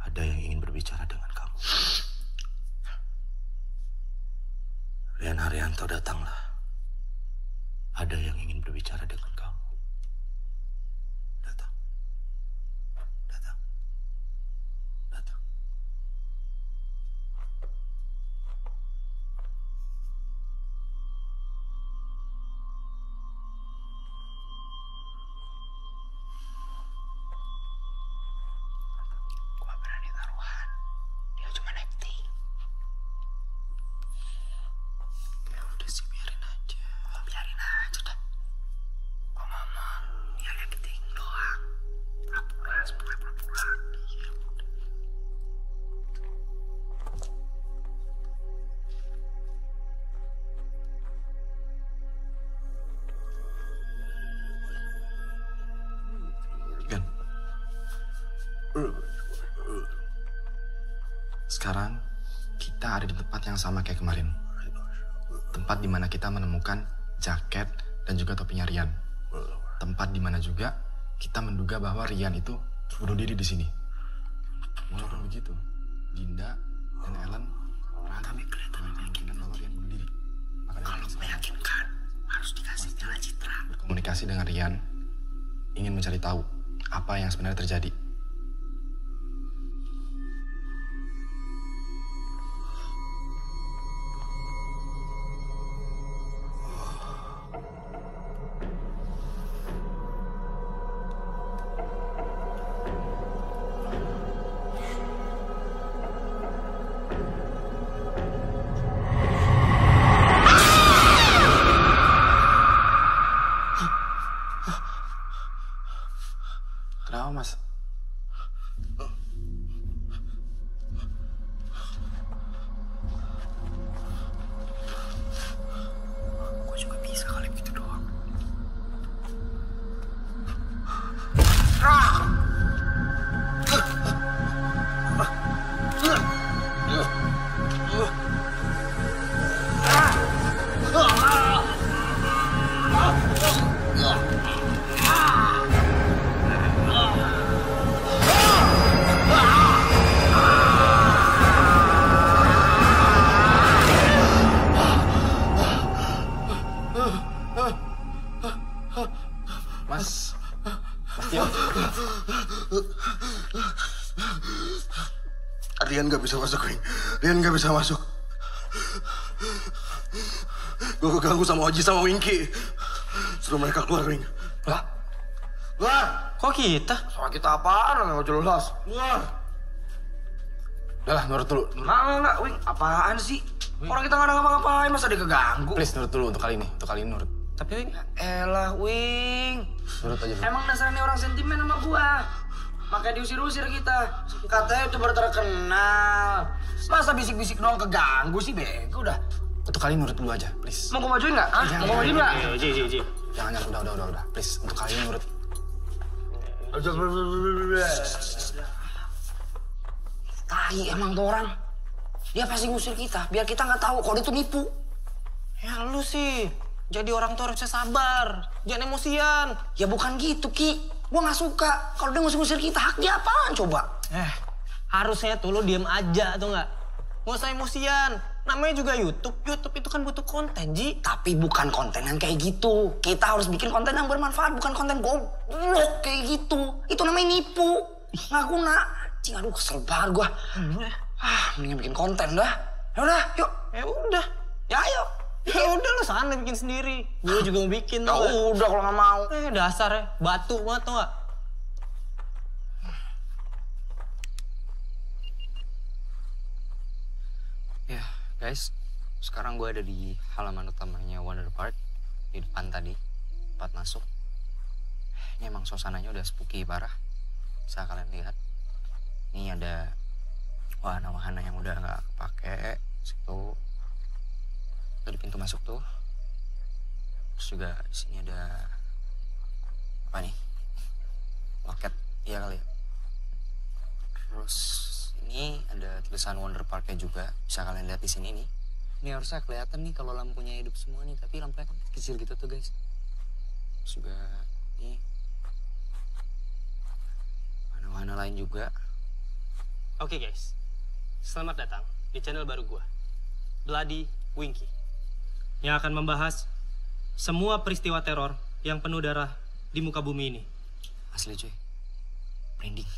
[SPEAKER 8] Ada yang ingin berbicara dengan kamu. Rian Haryanto datanglah. Ada yang ingin berbicara dengan kamu. Datang.
[SPEAKER 3] Gua berani taruhan. Dia cuma acting.
[SPEAKER 7] Ya udah sih, biarin aja.
[SPEAKER 3] Biarin aja dah. Oh mama, dia acting doang. Pura-pura. Iya udah.
[SPEAKER 1] Gan. Sekarang kita ada di tempat yang sama kayak kemarin. Tempat di mana kita menemukan jaket dan juga topinya Rian. Tempat di mana juga kita menduga bahwa Rian itu bunuh diri di sini. Walaupun begitu, Dinda dan Ellen
[SPEAKER 3] Kami kelihatan meyakinkan
[SPEAKER 1] bahwa Rian bunuh diri. Maka
[SPEAKER 3] Kalau meyakinkan, harus dikasih jalan citra.
[SPEAKER 1] berkomunikasi dengan Rian, ingin mencari tahu apa yang sebenarnya terjadi. Kenapa, Mas?
[SPEAKER 3] Gue juga bisa kali gitu doang.
[SPEAKER 1] Mas Tio.
[SPEAKER 8] Rian gak bisa masuk, Wing. Rian gak bisa masuk. Gue keganggu sama Oji sama Winky. Suruh mereka keluar, Wing.
[SPEAKER 3] Lah,
[SPEAKER 8] Keluar!
[SPEAKER 7] Kok kita?
[SPEAKER 3] sama kita apaan? Nggak jelas.
[SPEAKER 8] Keluar!
[SPEAKER 1] Udah lah, nurut dulu.
[SPEAKER 3] Enggak, Wing. Apaan sih? Orang kita nggak ada ngapa-ngapain, masa dia keganggu?
[SPEAKER 1] Please, nurut dulu untuk kali ini. Untuk kali ini nurut.
[SPEAKER 7] Tapi
[SPEAKER 3] Elah, Wing.
[SPEAKER 1] Nurut aja dulu.
[SPEAKER 3] Emang dasarnya orang sentimen sama gua. Makanya diusir-usir kita. Katanya itu baru terkenal. Masa bisik-bisik doang keganggu sih, bego udah.
[SPEAKER 1] Untuk kali nurut dulu aja, please.
[SPEAKER 3] Mau gua majuin nggak? Hah? Mau gua majuin nggak?
[SPEAKER 2] Ji.
[SPEAKER 1] Jangan, udah. Please, untuk kali ini nurut.
[SPEAKER 3] Tai emang tuh orang. Dia pasti ngusir kita, biar kita nggak tahu kalau dia tuh nipu.
[SPEAKER 7] ya lu sih, jadi orang tuh harusnya sabar, jangan emosian.
[SPEAKER 3] Ya bukan gitu, Ki. Gua nggak suka kalau dia ngusir-ngusir kita. Hak dia apaan coba?
[SPEAKER 7] Harusnya tuh lu diem aja tuh nggak? Nggak usah emosian. Namanya juga YouTube. YouTube itu kan butuh konten, Ji.
[SPEAKER 3] Tapi bukan konten yang kayak gitu. Kita harus bikin konten yang bermanfaat, bukan konten goblok kayak gitu. Itu namanya nipu. Nggak guna. Cing, aduh kesel banget gua. Mendingan bikin konten dah. Ya udah, yuk.
[SPEAKER 7] Ya udah.
[SPEAKER 3] Ya ayo.
[SPEAKER 7] Ya udah lu sana bikin sendiri. Gue juga mau bikin
[SPEAKER 3] Ya
[SPEAKER 7] tuh.
[SPEAKER 3] udah kalau nggak mau.
[SPEAKER 7] Dasar ya, batu banget tuh nggak?
[SPEAKER 3] Ya, guys. Sekarang gue ada di halaman utamanya Wonder Park. Di depan tadi. Tempat masuk. Ini emang suasananya udah spooky parah. Bisa kalian lihat. Ini ada wahana-wahana yang udah nggak kepake. Situ. Itu di pintu masuk tuh. Terus juga di sini ada apa nih? Loket. Iya kali ya. Terus ini ada tulisan Wonder Park-nya juga. Bisa kalian lihat di sini nih. Ini harusnya kelihatan nih kalau lampunya hidup semua nih, tapi lampunya kan kecil gitu tuh, guys. Terus juga nih wahana-wahana lain juga.
[SPEAKER 2] Oke guys, selamat datang di channel baru gua, Bloody Winky, yang akan membahas semua peristiwa teror yang penuh darah di muka bumi ini.
[SPEAKER 3] Asli cuy, merinding.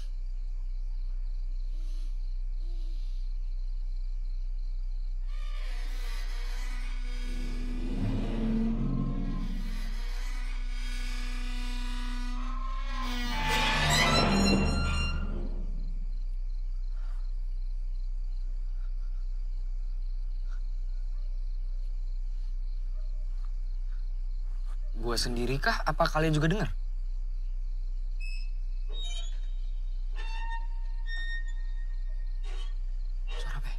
[SPEAKER 3] Gue sendiri kah? Apa kalian juga dengar? Suara apa ya?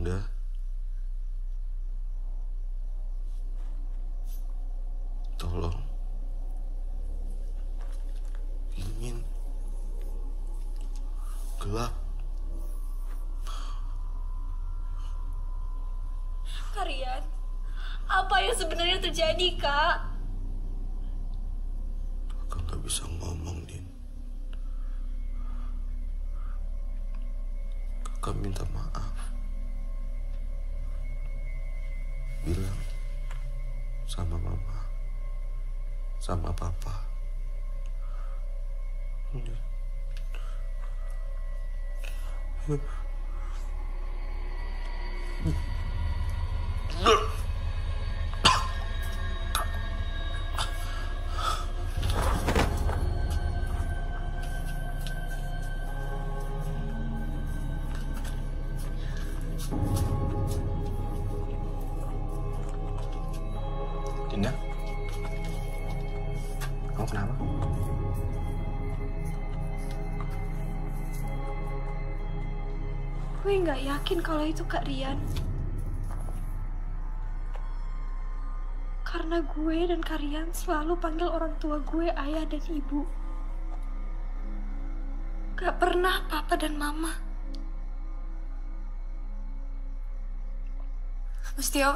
[SPEAKER 8] Dinda. Tolong. Dingin. Gelap.
[SPEAKER 4] Karian, apa yang sebenarnya terjadi, Kak?
[SPEAKER 8] Kakak nggak bisa ngomong, Din. Kakak minta maaf. Bilang sama mama, sama papa.
[SPEAKER 1] Dinda, kamu kenapa?
[SPEAKER 4] Gue nggak yakin kalau itu Kak Rian. Karena gue dan Kak Rian selalu panggil orang tua gue ayah dan ibu. Gak pernah papa dan mama. Mas Tio,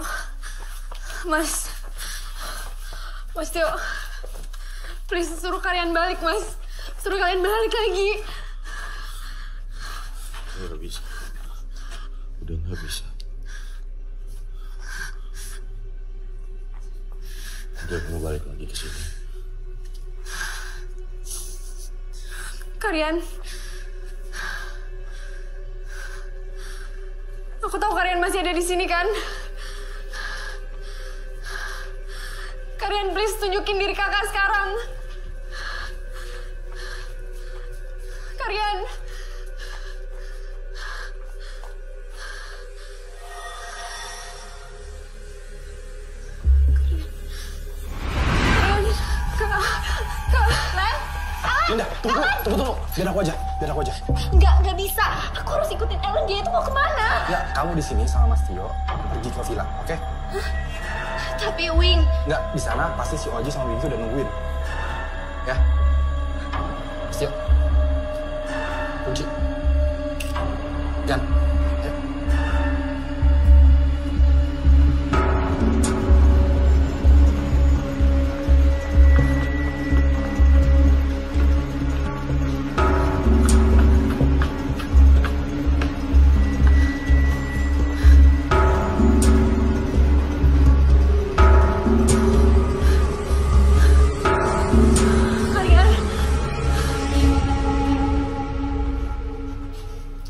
[SPEAKER 4] Mas Tio, please suruh kalian balik, Mas. Suruh kalian balik lagi.
[SPEAKER 8] Nggak bisa. Udah nggak bisa. Udah kamu balik lagi ke sini.
[SPEAKER 4] Kalian, aku tahu kalian masih ada di sini kan? Kalian please tunjukin diri kakak sekarang. Kalian.
[SPEAKER 1] Dinda, tunggu. Biar aku aja.
[SPEAKER 4] Nggak bisa. Aku harus ikutin Ellen. Dia itu mau kemana?
[SPEAKER 1] Ya, kamu di sini sama Mas Tio pergi ke villa, oke?
[SPEAKER 4] Tapi Wing.
[SPEAKER 1] Nggak, di sana pasti si Oji sama Winky udah nungguin. Ya. Mas Tio. Kunci. Jan. Ayo.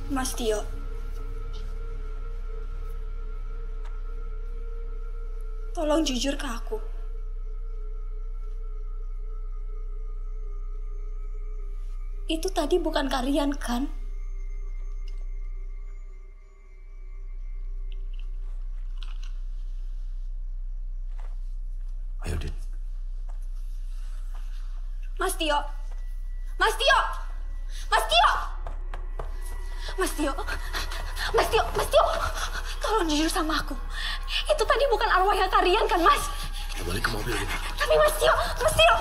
[SPEAKER 4] Mas Tio. Tolong jujur ke aku. Itu tadi bukan kalian kan?
[SPEAKER 8] Ayo, Din.
[SPEAKER 4] Mas Tio. Tolong jujur sama aku. Itu tadi bukan arwahnya kalian kan, Mas?
[SPEAKER 8] Kita balik ke mobil ini.
[SPEAKER 4] Tapi Mas Tio. Mas Tio,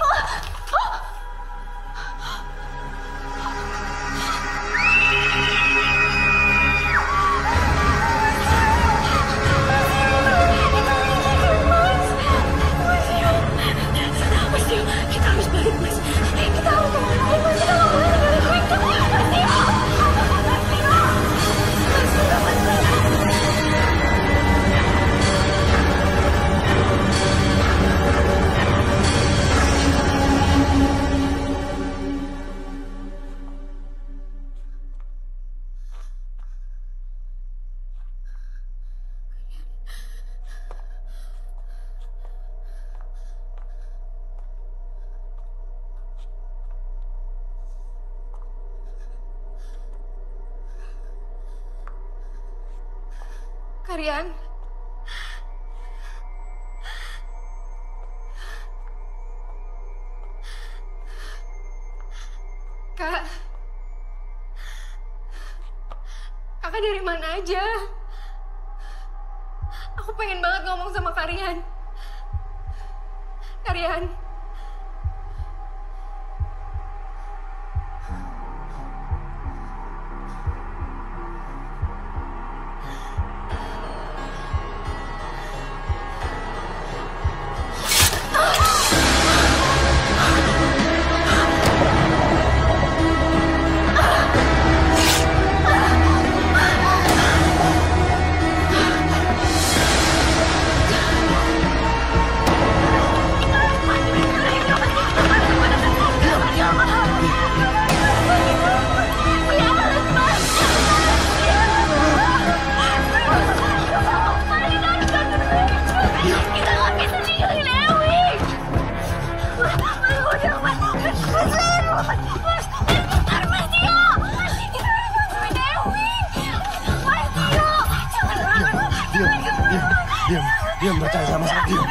[SPEAKER 4] kita harus balik, Mas. Kita harus kemana, Mas? Kita nggak boleh tinggalin mereka. Mas Tio. Kalian. Kakak dari mana aja? Aku pengen banget ngomong sama Karian. Karian.
[SPEAKER 9] Diam, percaya sama saya, diam.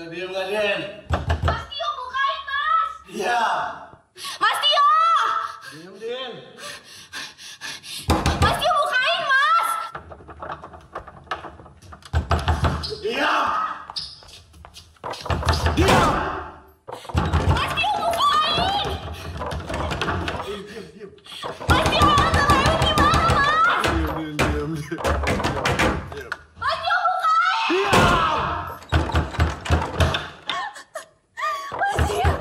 [SPEAKER 8] Diam gak, Den?
[SPEAKER 4] Mas Tio, bukain, Mas!
[SPEAKER 8] Iya.
[SPEAKER 4] Mas Tio!
[SPEAKER 8] Diam, Den.
[SPEAKER 4] Mas Tio, bukain, Mas!
[SPEAKER 8] Diam! Diam!
[SPEAKER 4] Mas Tio, bukain!
[SPEAKER 8] Diam.
[SPEAKER 4] Mas Tio, Tante Lewi gimana, Mas?
[SPEAKER 8] Diam.
[SPEAKER 4] Mas Tio, bukain!
[SPEAKER 8] Diam!
[SPEAKER 4] Mas Tio!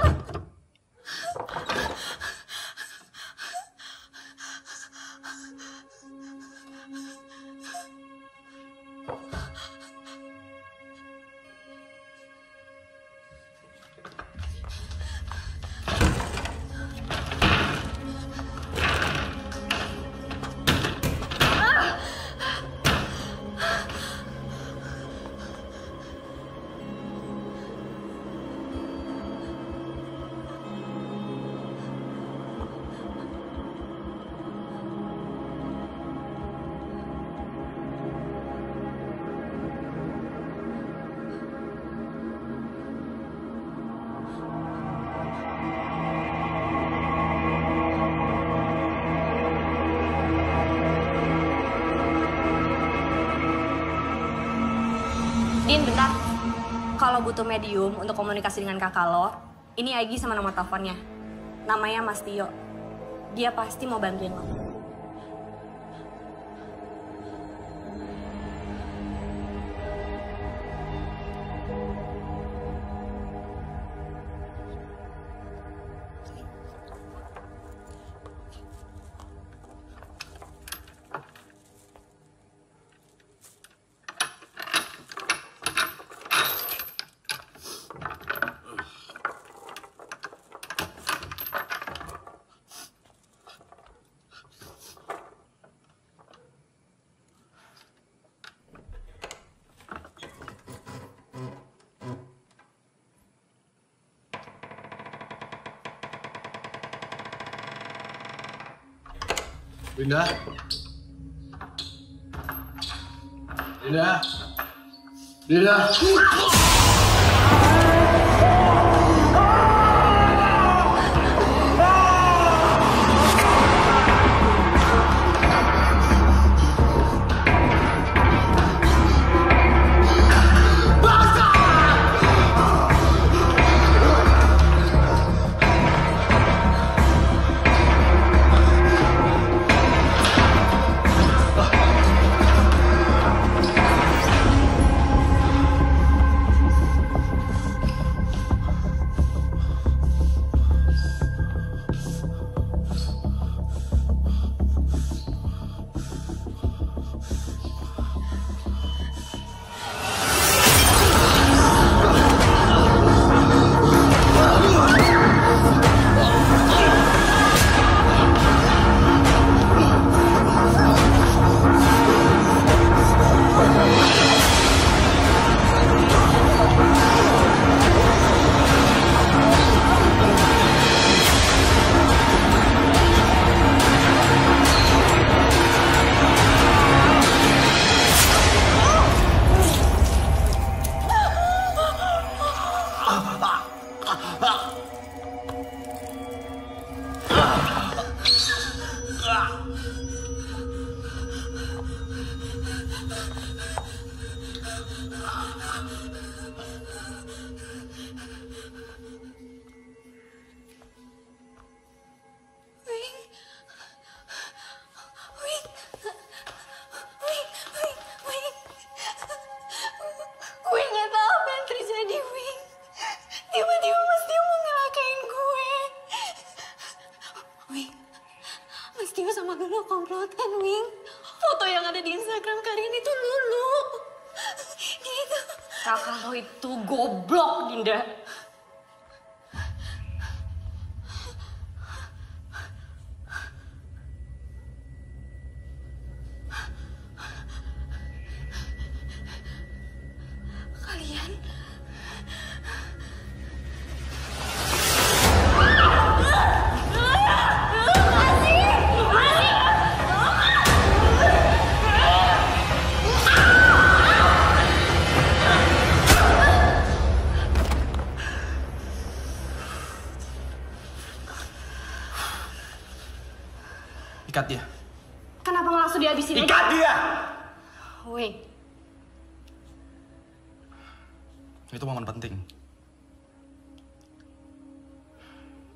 [SPEAKER 4] Din, bentar. Kalau butuh medium untuk komunikasi dengan kakak lo, ini Aigi sama nomor teleponnya. Namanya Mas Tio. Dia pasti mau bantuin lo.
[SPEAKER 1] Dinda. Dinda. Dinda.
[SPEAKER 4] komplotan, Wing. Foto yang ada di Instagram Karin itu Lulu. Gitu.
[SPEAKER 10] Kakak lo itu goblok, Dinda.
[SPEAKER 4] Kalian...
[SPEAKER 1] Ikat dia.
[SPEAKER 10] Kenapa nggak langsung dihabisin aja?
[SPEAKER 1] Ikat dia!
[SPEAKER 10] Wing.
[SPEAKER 1] Itu momen penting.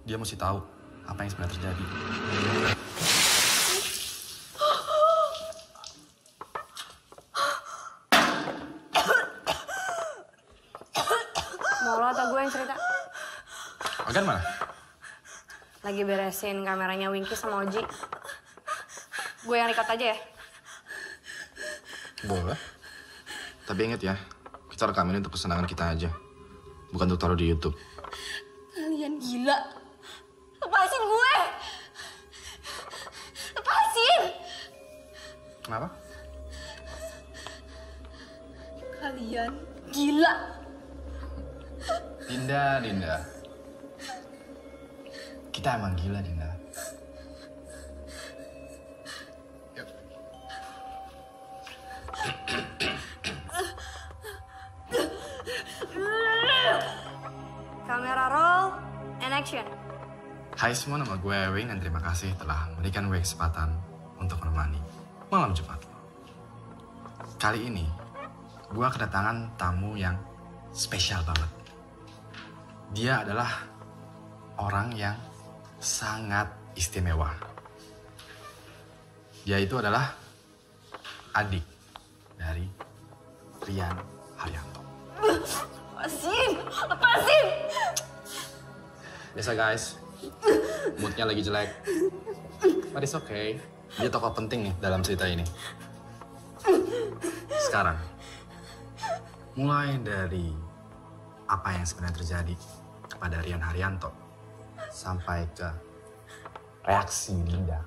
[SPEAKER 1] Dia mesti tahu apa yang sebenarnya terjadi.
[SPEAKER 10] Mau lo atau gue yang cerita?
[SPEAKER 1] Agan mana?
[SPEAKER 10] Lagi beresin kameranya Winky sama Oji. Gue yang record aja ya?
[SPEAKER 1] Boleh. Tapi inget ya, kita rekam ini untuk kesenangan kita aja. Bukan untuk taruh di YouTube.
[SPEAKER 4] Kalian gila. Lepasin gue. Lepasin.
[SPEAKER 1] Kenapa?
[SPEAKER 4] Kalian gila.
[SPEAKER 1] Dinda. Kita emang gila, Dinda. Yuk.
[SPEAKER 10] Kamera roll and action.
[SPEAKER 1] Hai semua, nama gue Wing dan terima kasih telah memberikan gue kesempatan untuk menemani malam Jumat. Kali ini, gue kedatangan tamu yang spesial banget. Dia adalah orang yang sangat istimewa. Dia itu adalah adik dari Rian Haryanto.
[SPEAKER 4] Lepasin.
[SPEAKER 1] Biasa guys, moodnya lagi jelek. But it's okay. Dia tokoh penting nih dalam cerita ini. Sekarang, mulai dari apa yang sebenarnya terjadi kepada Rian Haryanto sampai ke reaksi Dinda.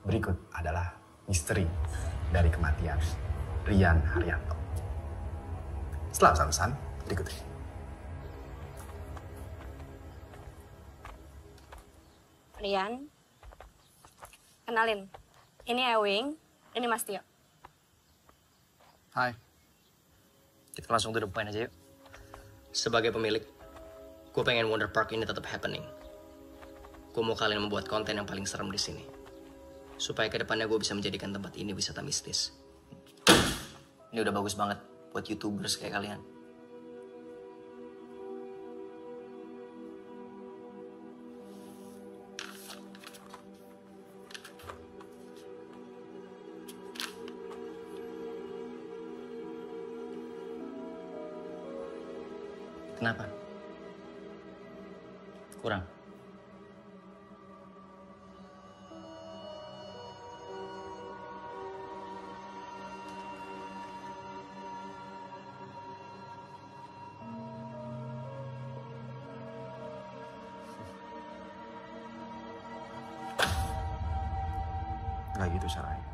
[SPEAKER 1] Berikut adalah misteri dari kematian Rian Haryanto. Setelah pesan-pesan berikut ini.
[SPEAKER 10] Rian, Kenalin, ini Ewing, ini Mas Tio.
[SPEAKER 1] Hai.
[SPEAKER 6] Kita langsung to the point aja yuk. Sebagai pemilik, gue pengen Wonder Park ini tetap happening. Gue mau kalian membuat konten yang paling serem di sini. Supaya kedepannya gue bisa menjadikan tempat ini wisata mistis. Ini udah bagus banget buat YouTubers kayak kalian. Kenapa? Kurang?
[SPEAKER 1] Nggak gitu caranya.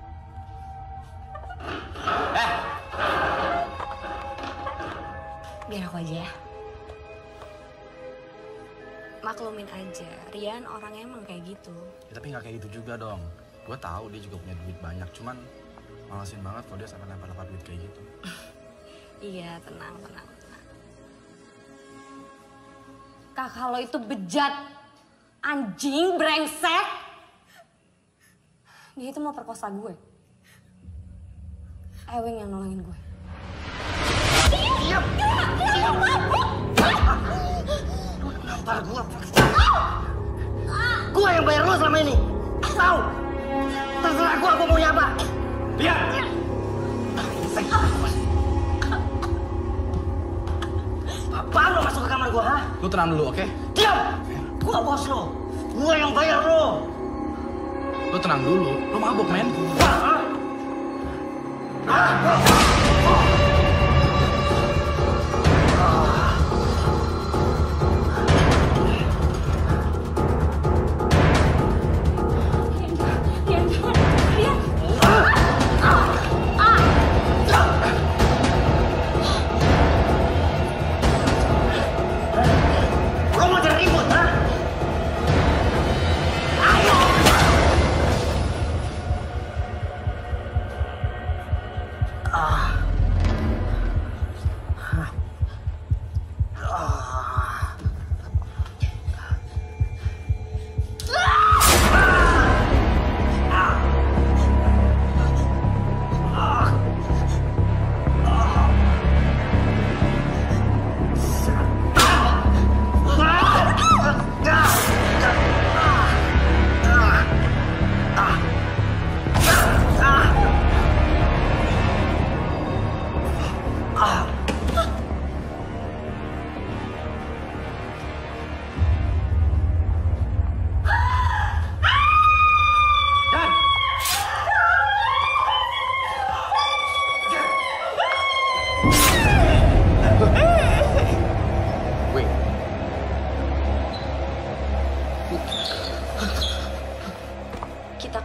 [SPEAKER 10] Biar aku aja ya. Maklumin aja, Rian orangnya emang kayak gitu.
[SPEAKER 1] Ya, tapi nggak kayak gitu juga dong. Gue tahu dia juga punya duit banyak, cuman malesin banget kalau dia sampai lempar-lempar duit kayak gitu.
[SPEAKER 10] Iya, tenang. Kakak lo itu bejat, anjing, brengsek. Dia itu mau perkosa gue. Ewing yang nolongin gue. Diam!
[SPEAKER 5] Ntar gue yang bayar lo selama ini. Tahu? Terserah gue maunya apa. Biar. Apaan lo masuk ke kamar gue, ha?
[SPEAKER 1] Lu tenang dulu, oke?
[SPEAKER 5] Diam! Gue bos lo. Gue yang bayar lo.
[SPEAKER 1] Lu tenang dulu. Lu mabuk, men.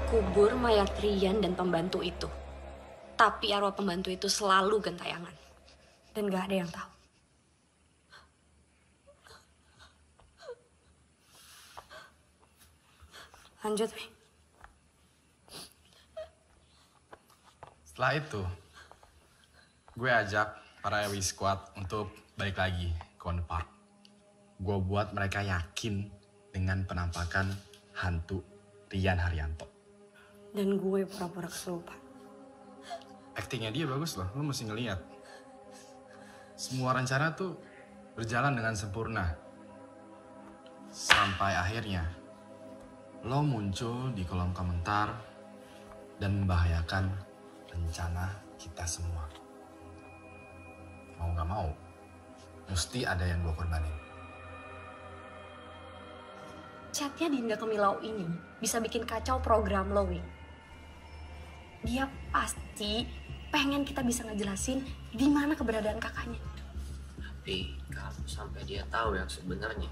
[SPEAKER 10] Kubur mayat Rian dan pembantu itu. Tapi arwah pembantu itu selalu gentayangan. Dan gak ada yang tahu. Lanjut, Wi.
[SPEAKER 1] Setelah itu, gue ajak para Ewi Squad untuk balik lagi ke Wonder Park. Gue buat mereka yakin dengan penampakan hantu Rian Haryanto.
[SPEAKER 10] Dan gue pura-pura kesurupan.
[SPEAKER 1] Aktingnya dia bagus loh, lo mesti ngeliat. Semua rencana tuh berjalan dengan sempurna. Sampai akhirnya, lo muncul di kolom komentar dan membahayakan rencana kita semua. Mau gak mau, mesti ada yang gue korbanin.
[SPEAKER 10] Chatnya Dinda Kemilau ini bisa bikin kacau program lo, Wing. Dia pasti pengen kita bisa ngejelasin di mana keberadaan kakaknya.
[SPEAKER 6] Tapi kalau sampai dia tahu yang sebenarnya.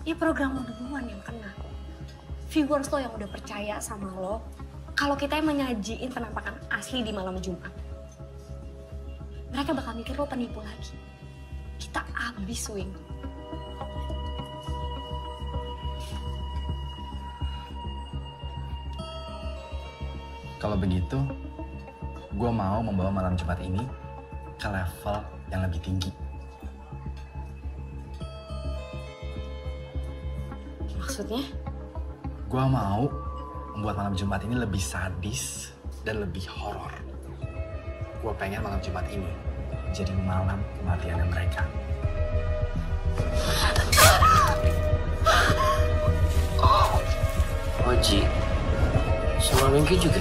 [SPEAKER 10] Ya program lo duluan yang kena. Viewers lo yang udah percaya sama lo kalau kita yang menyajiin penampakan asli di malam Jumat. Mereka bakal mikir lo penipu lagi. Kita abis, Wing.
[SPEAKER 1] Kalau begitu, gue mau membawa malam Jumat ini ke level yang lebih tinggi.
[SPEAKER 10] Maksudnya?
[SPEAKER 1] Gue mau membuat malam Jumat ini lebih sadis dan lebih horor. Gue pengen malam Jumat ini jadi malam kematiannya mereka.
[SPEAKER 3] Oji, sama Wingky juga.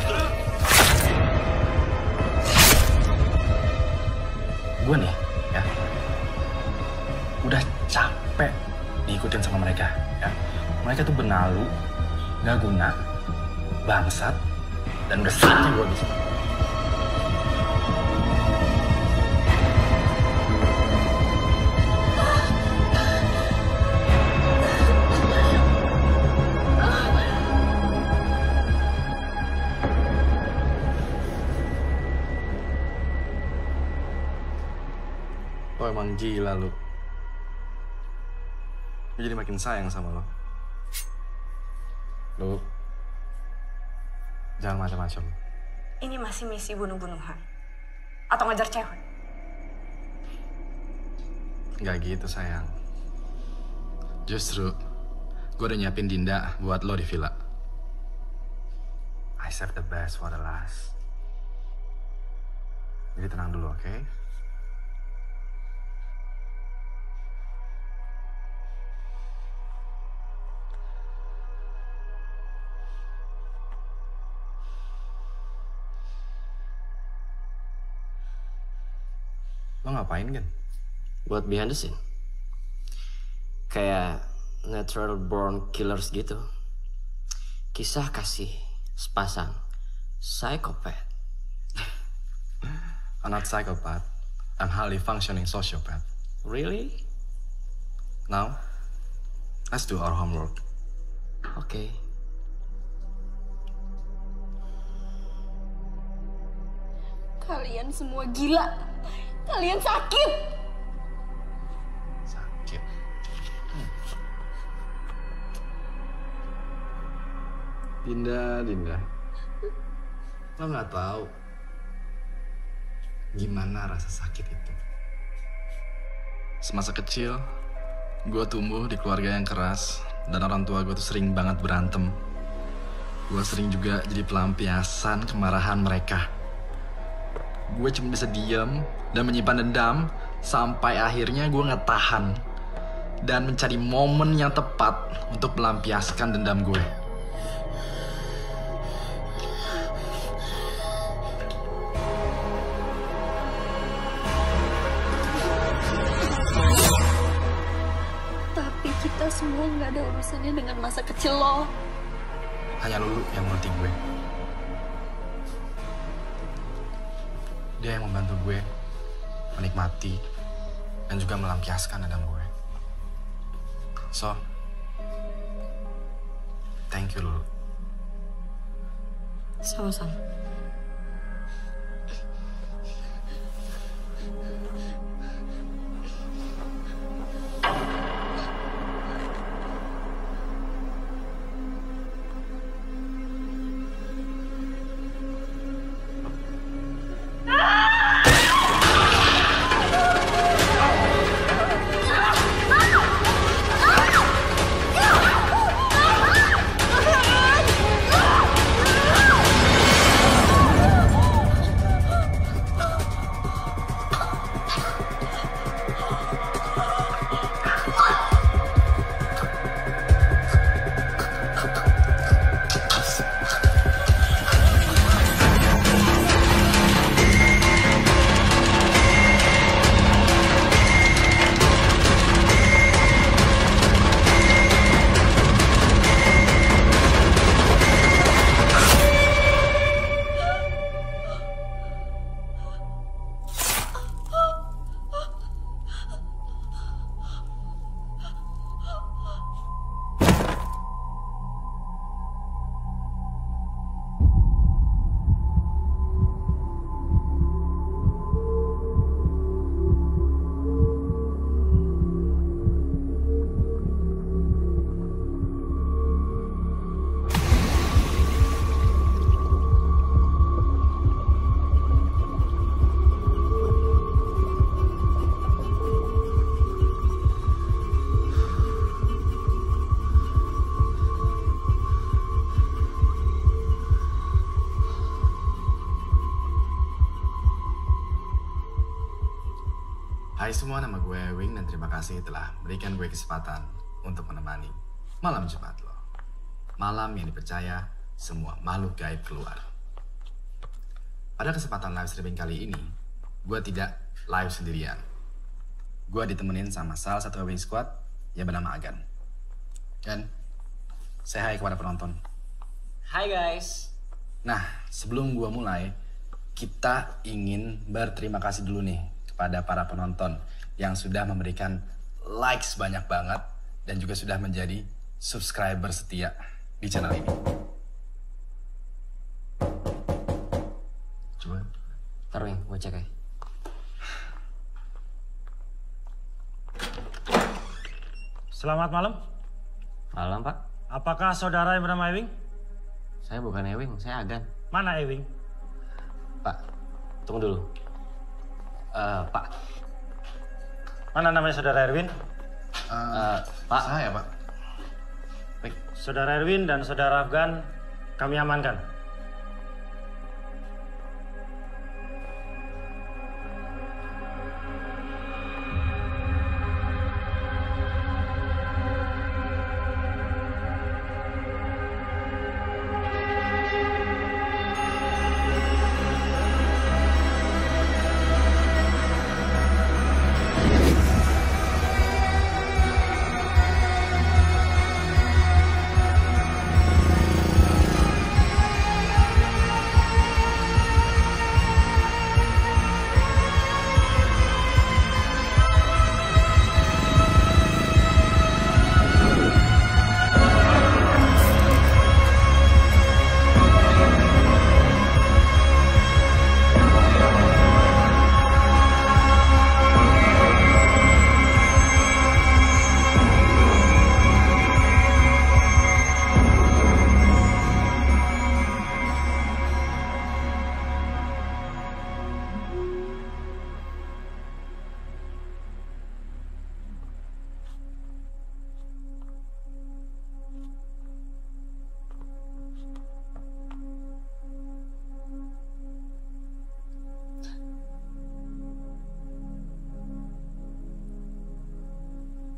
[SPEAKER 1] Gue nih, ya, udah capek diikutin sama mereka, ya. Mereka tuh benalu, gak guna, bangsat, dan udah saatnya gue bisa. Lo emang gila lu. Gue jadi makin sayang sama lo. Lu jangan macam-macam.
[SPEAKER 10] Ini masih misi bunuh-bunuhan? Atau ngejar cewek?
[SPEAKER 1] Gak gitu sayang. Justru gue udah nyiapin Dinda buat lo di villa. I save the best for the last. Jadi tenang dulu, oke? Lo ngapain, Gen?
[SPEAKER 6] Buat behind the scene. Kayak natural born killers gitu. Kisah kasih sepasang psychopath.
[SPEAKER 1] I'm not psychopath. I'm highly functioning sociopath.
[SPEAKER 6] Really?
[SPEAKER 1] Now, let's do our homework.
[SPEAKER 6] Okay.
[SPEAKER 10] Kalian semua gila. Kalian sakit.
[SPEAKER 1] Sakit. Dinda. Lo nggak tahu gimana rasa sakit itu. Semasa kecil, gue tumbuh di keluarga yang keras dan orang tua gue tuh sering banget berantem. Gue sering juga jadi pelampiasan kemarahan mereka. Gue cuma bisa diam dan menyimpan dendam sampai akhirnya gue nggak tahan dan mencari momen yang tepat untuk melampiaskan dendam gue.
[SPEAKER 10] Tapi kita semua nggak ada urusannya dengan masa kecil lo.
[SPEAKER 1] Hanya Lulu yang mengerti gue. Dia yang membantu gue menikmati dan juga melampiaskan dendam gue. So, thank you, Lulu.
[SPEAKER 10] Sama-sama.
[SPEAKER 1] Hai semua, nama gue Ewing dan terima kasih telah berikan gue kesempatan untuk menemani malam Jumat lo. Malam yang dipercaya semua makhluk gaib keluar. Pada kesempatan live streaming kali ini, gue tidak live sendirian. Gue ditemenin sama salah satu Ewing Squad yang bernama Agan. Dan say hi kepada penonton.
[SPEAKER 6] Hai guys.
[SPEAKER 1] Nah, sebelum gue mulai, kita ingin berterima kasih dulu nih kepada para penonton yang sudah memberikan likes banyak banget dan juga sudah menjadi subscriber setia di channel ini. Coba.
[SPEAKER 6] Taruh ya, gue cek ya.
[SPEAKER 11] Selamat malam.
[SPEAKER 6] Malam, Pak.
[SPEAKER 11] Apakah saudara yang bernama Ewing?
[SPEAKER 6] Saya bukan Ewing, saya Agan.
[SPEAKER 11] Mana Ewing?
[SPEAKER 6] Pak, tunggu dulu. Pak.
[SPEAKER 11] Mana namanya saudara Erwin?
[SPEAKER 6] Pak.
[SPEAKER 1] Saya, Pak.
[SPEAKER 11] Baik. Saudara Erwin dan saudara Afgan kami amankan.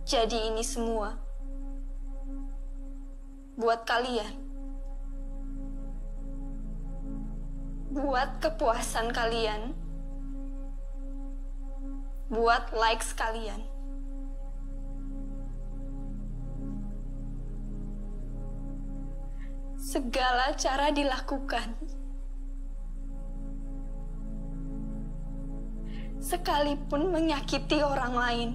[SPEAKER 4] Jadi ini semua buat kalian. Buat kepuasan kalian. Buat likes kalian. Segala cara dilakukan. Sekalipun menyakiti orang lain.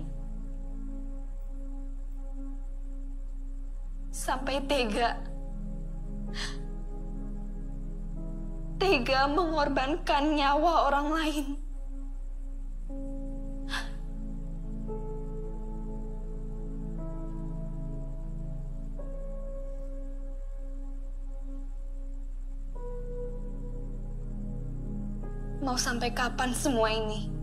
[SPEAKER 4] Sampai tega mengorbankan nyawa orang lain. Mau sampai kapan semua ini?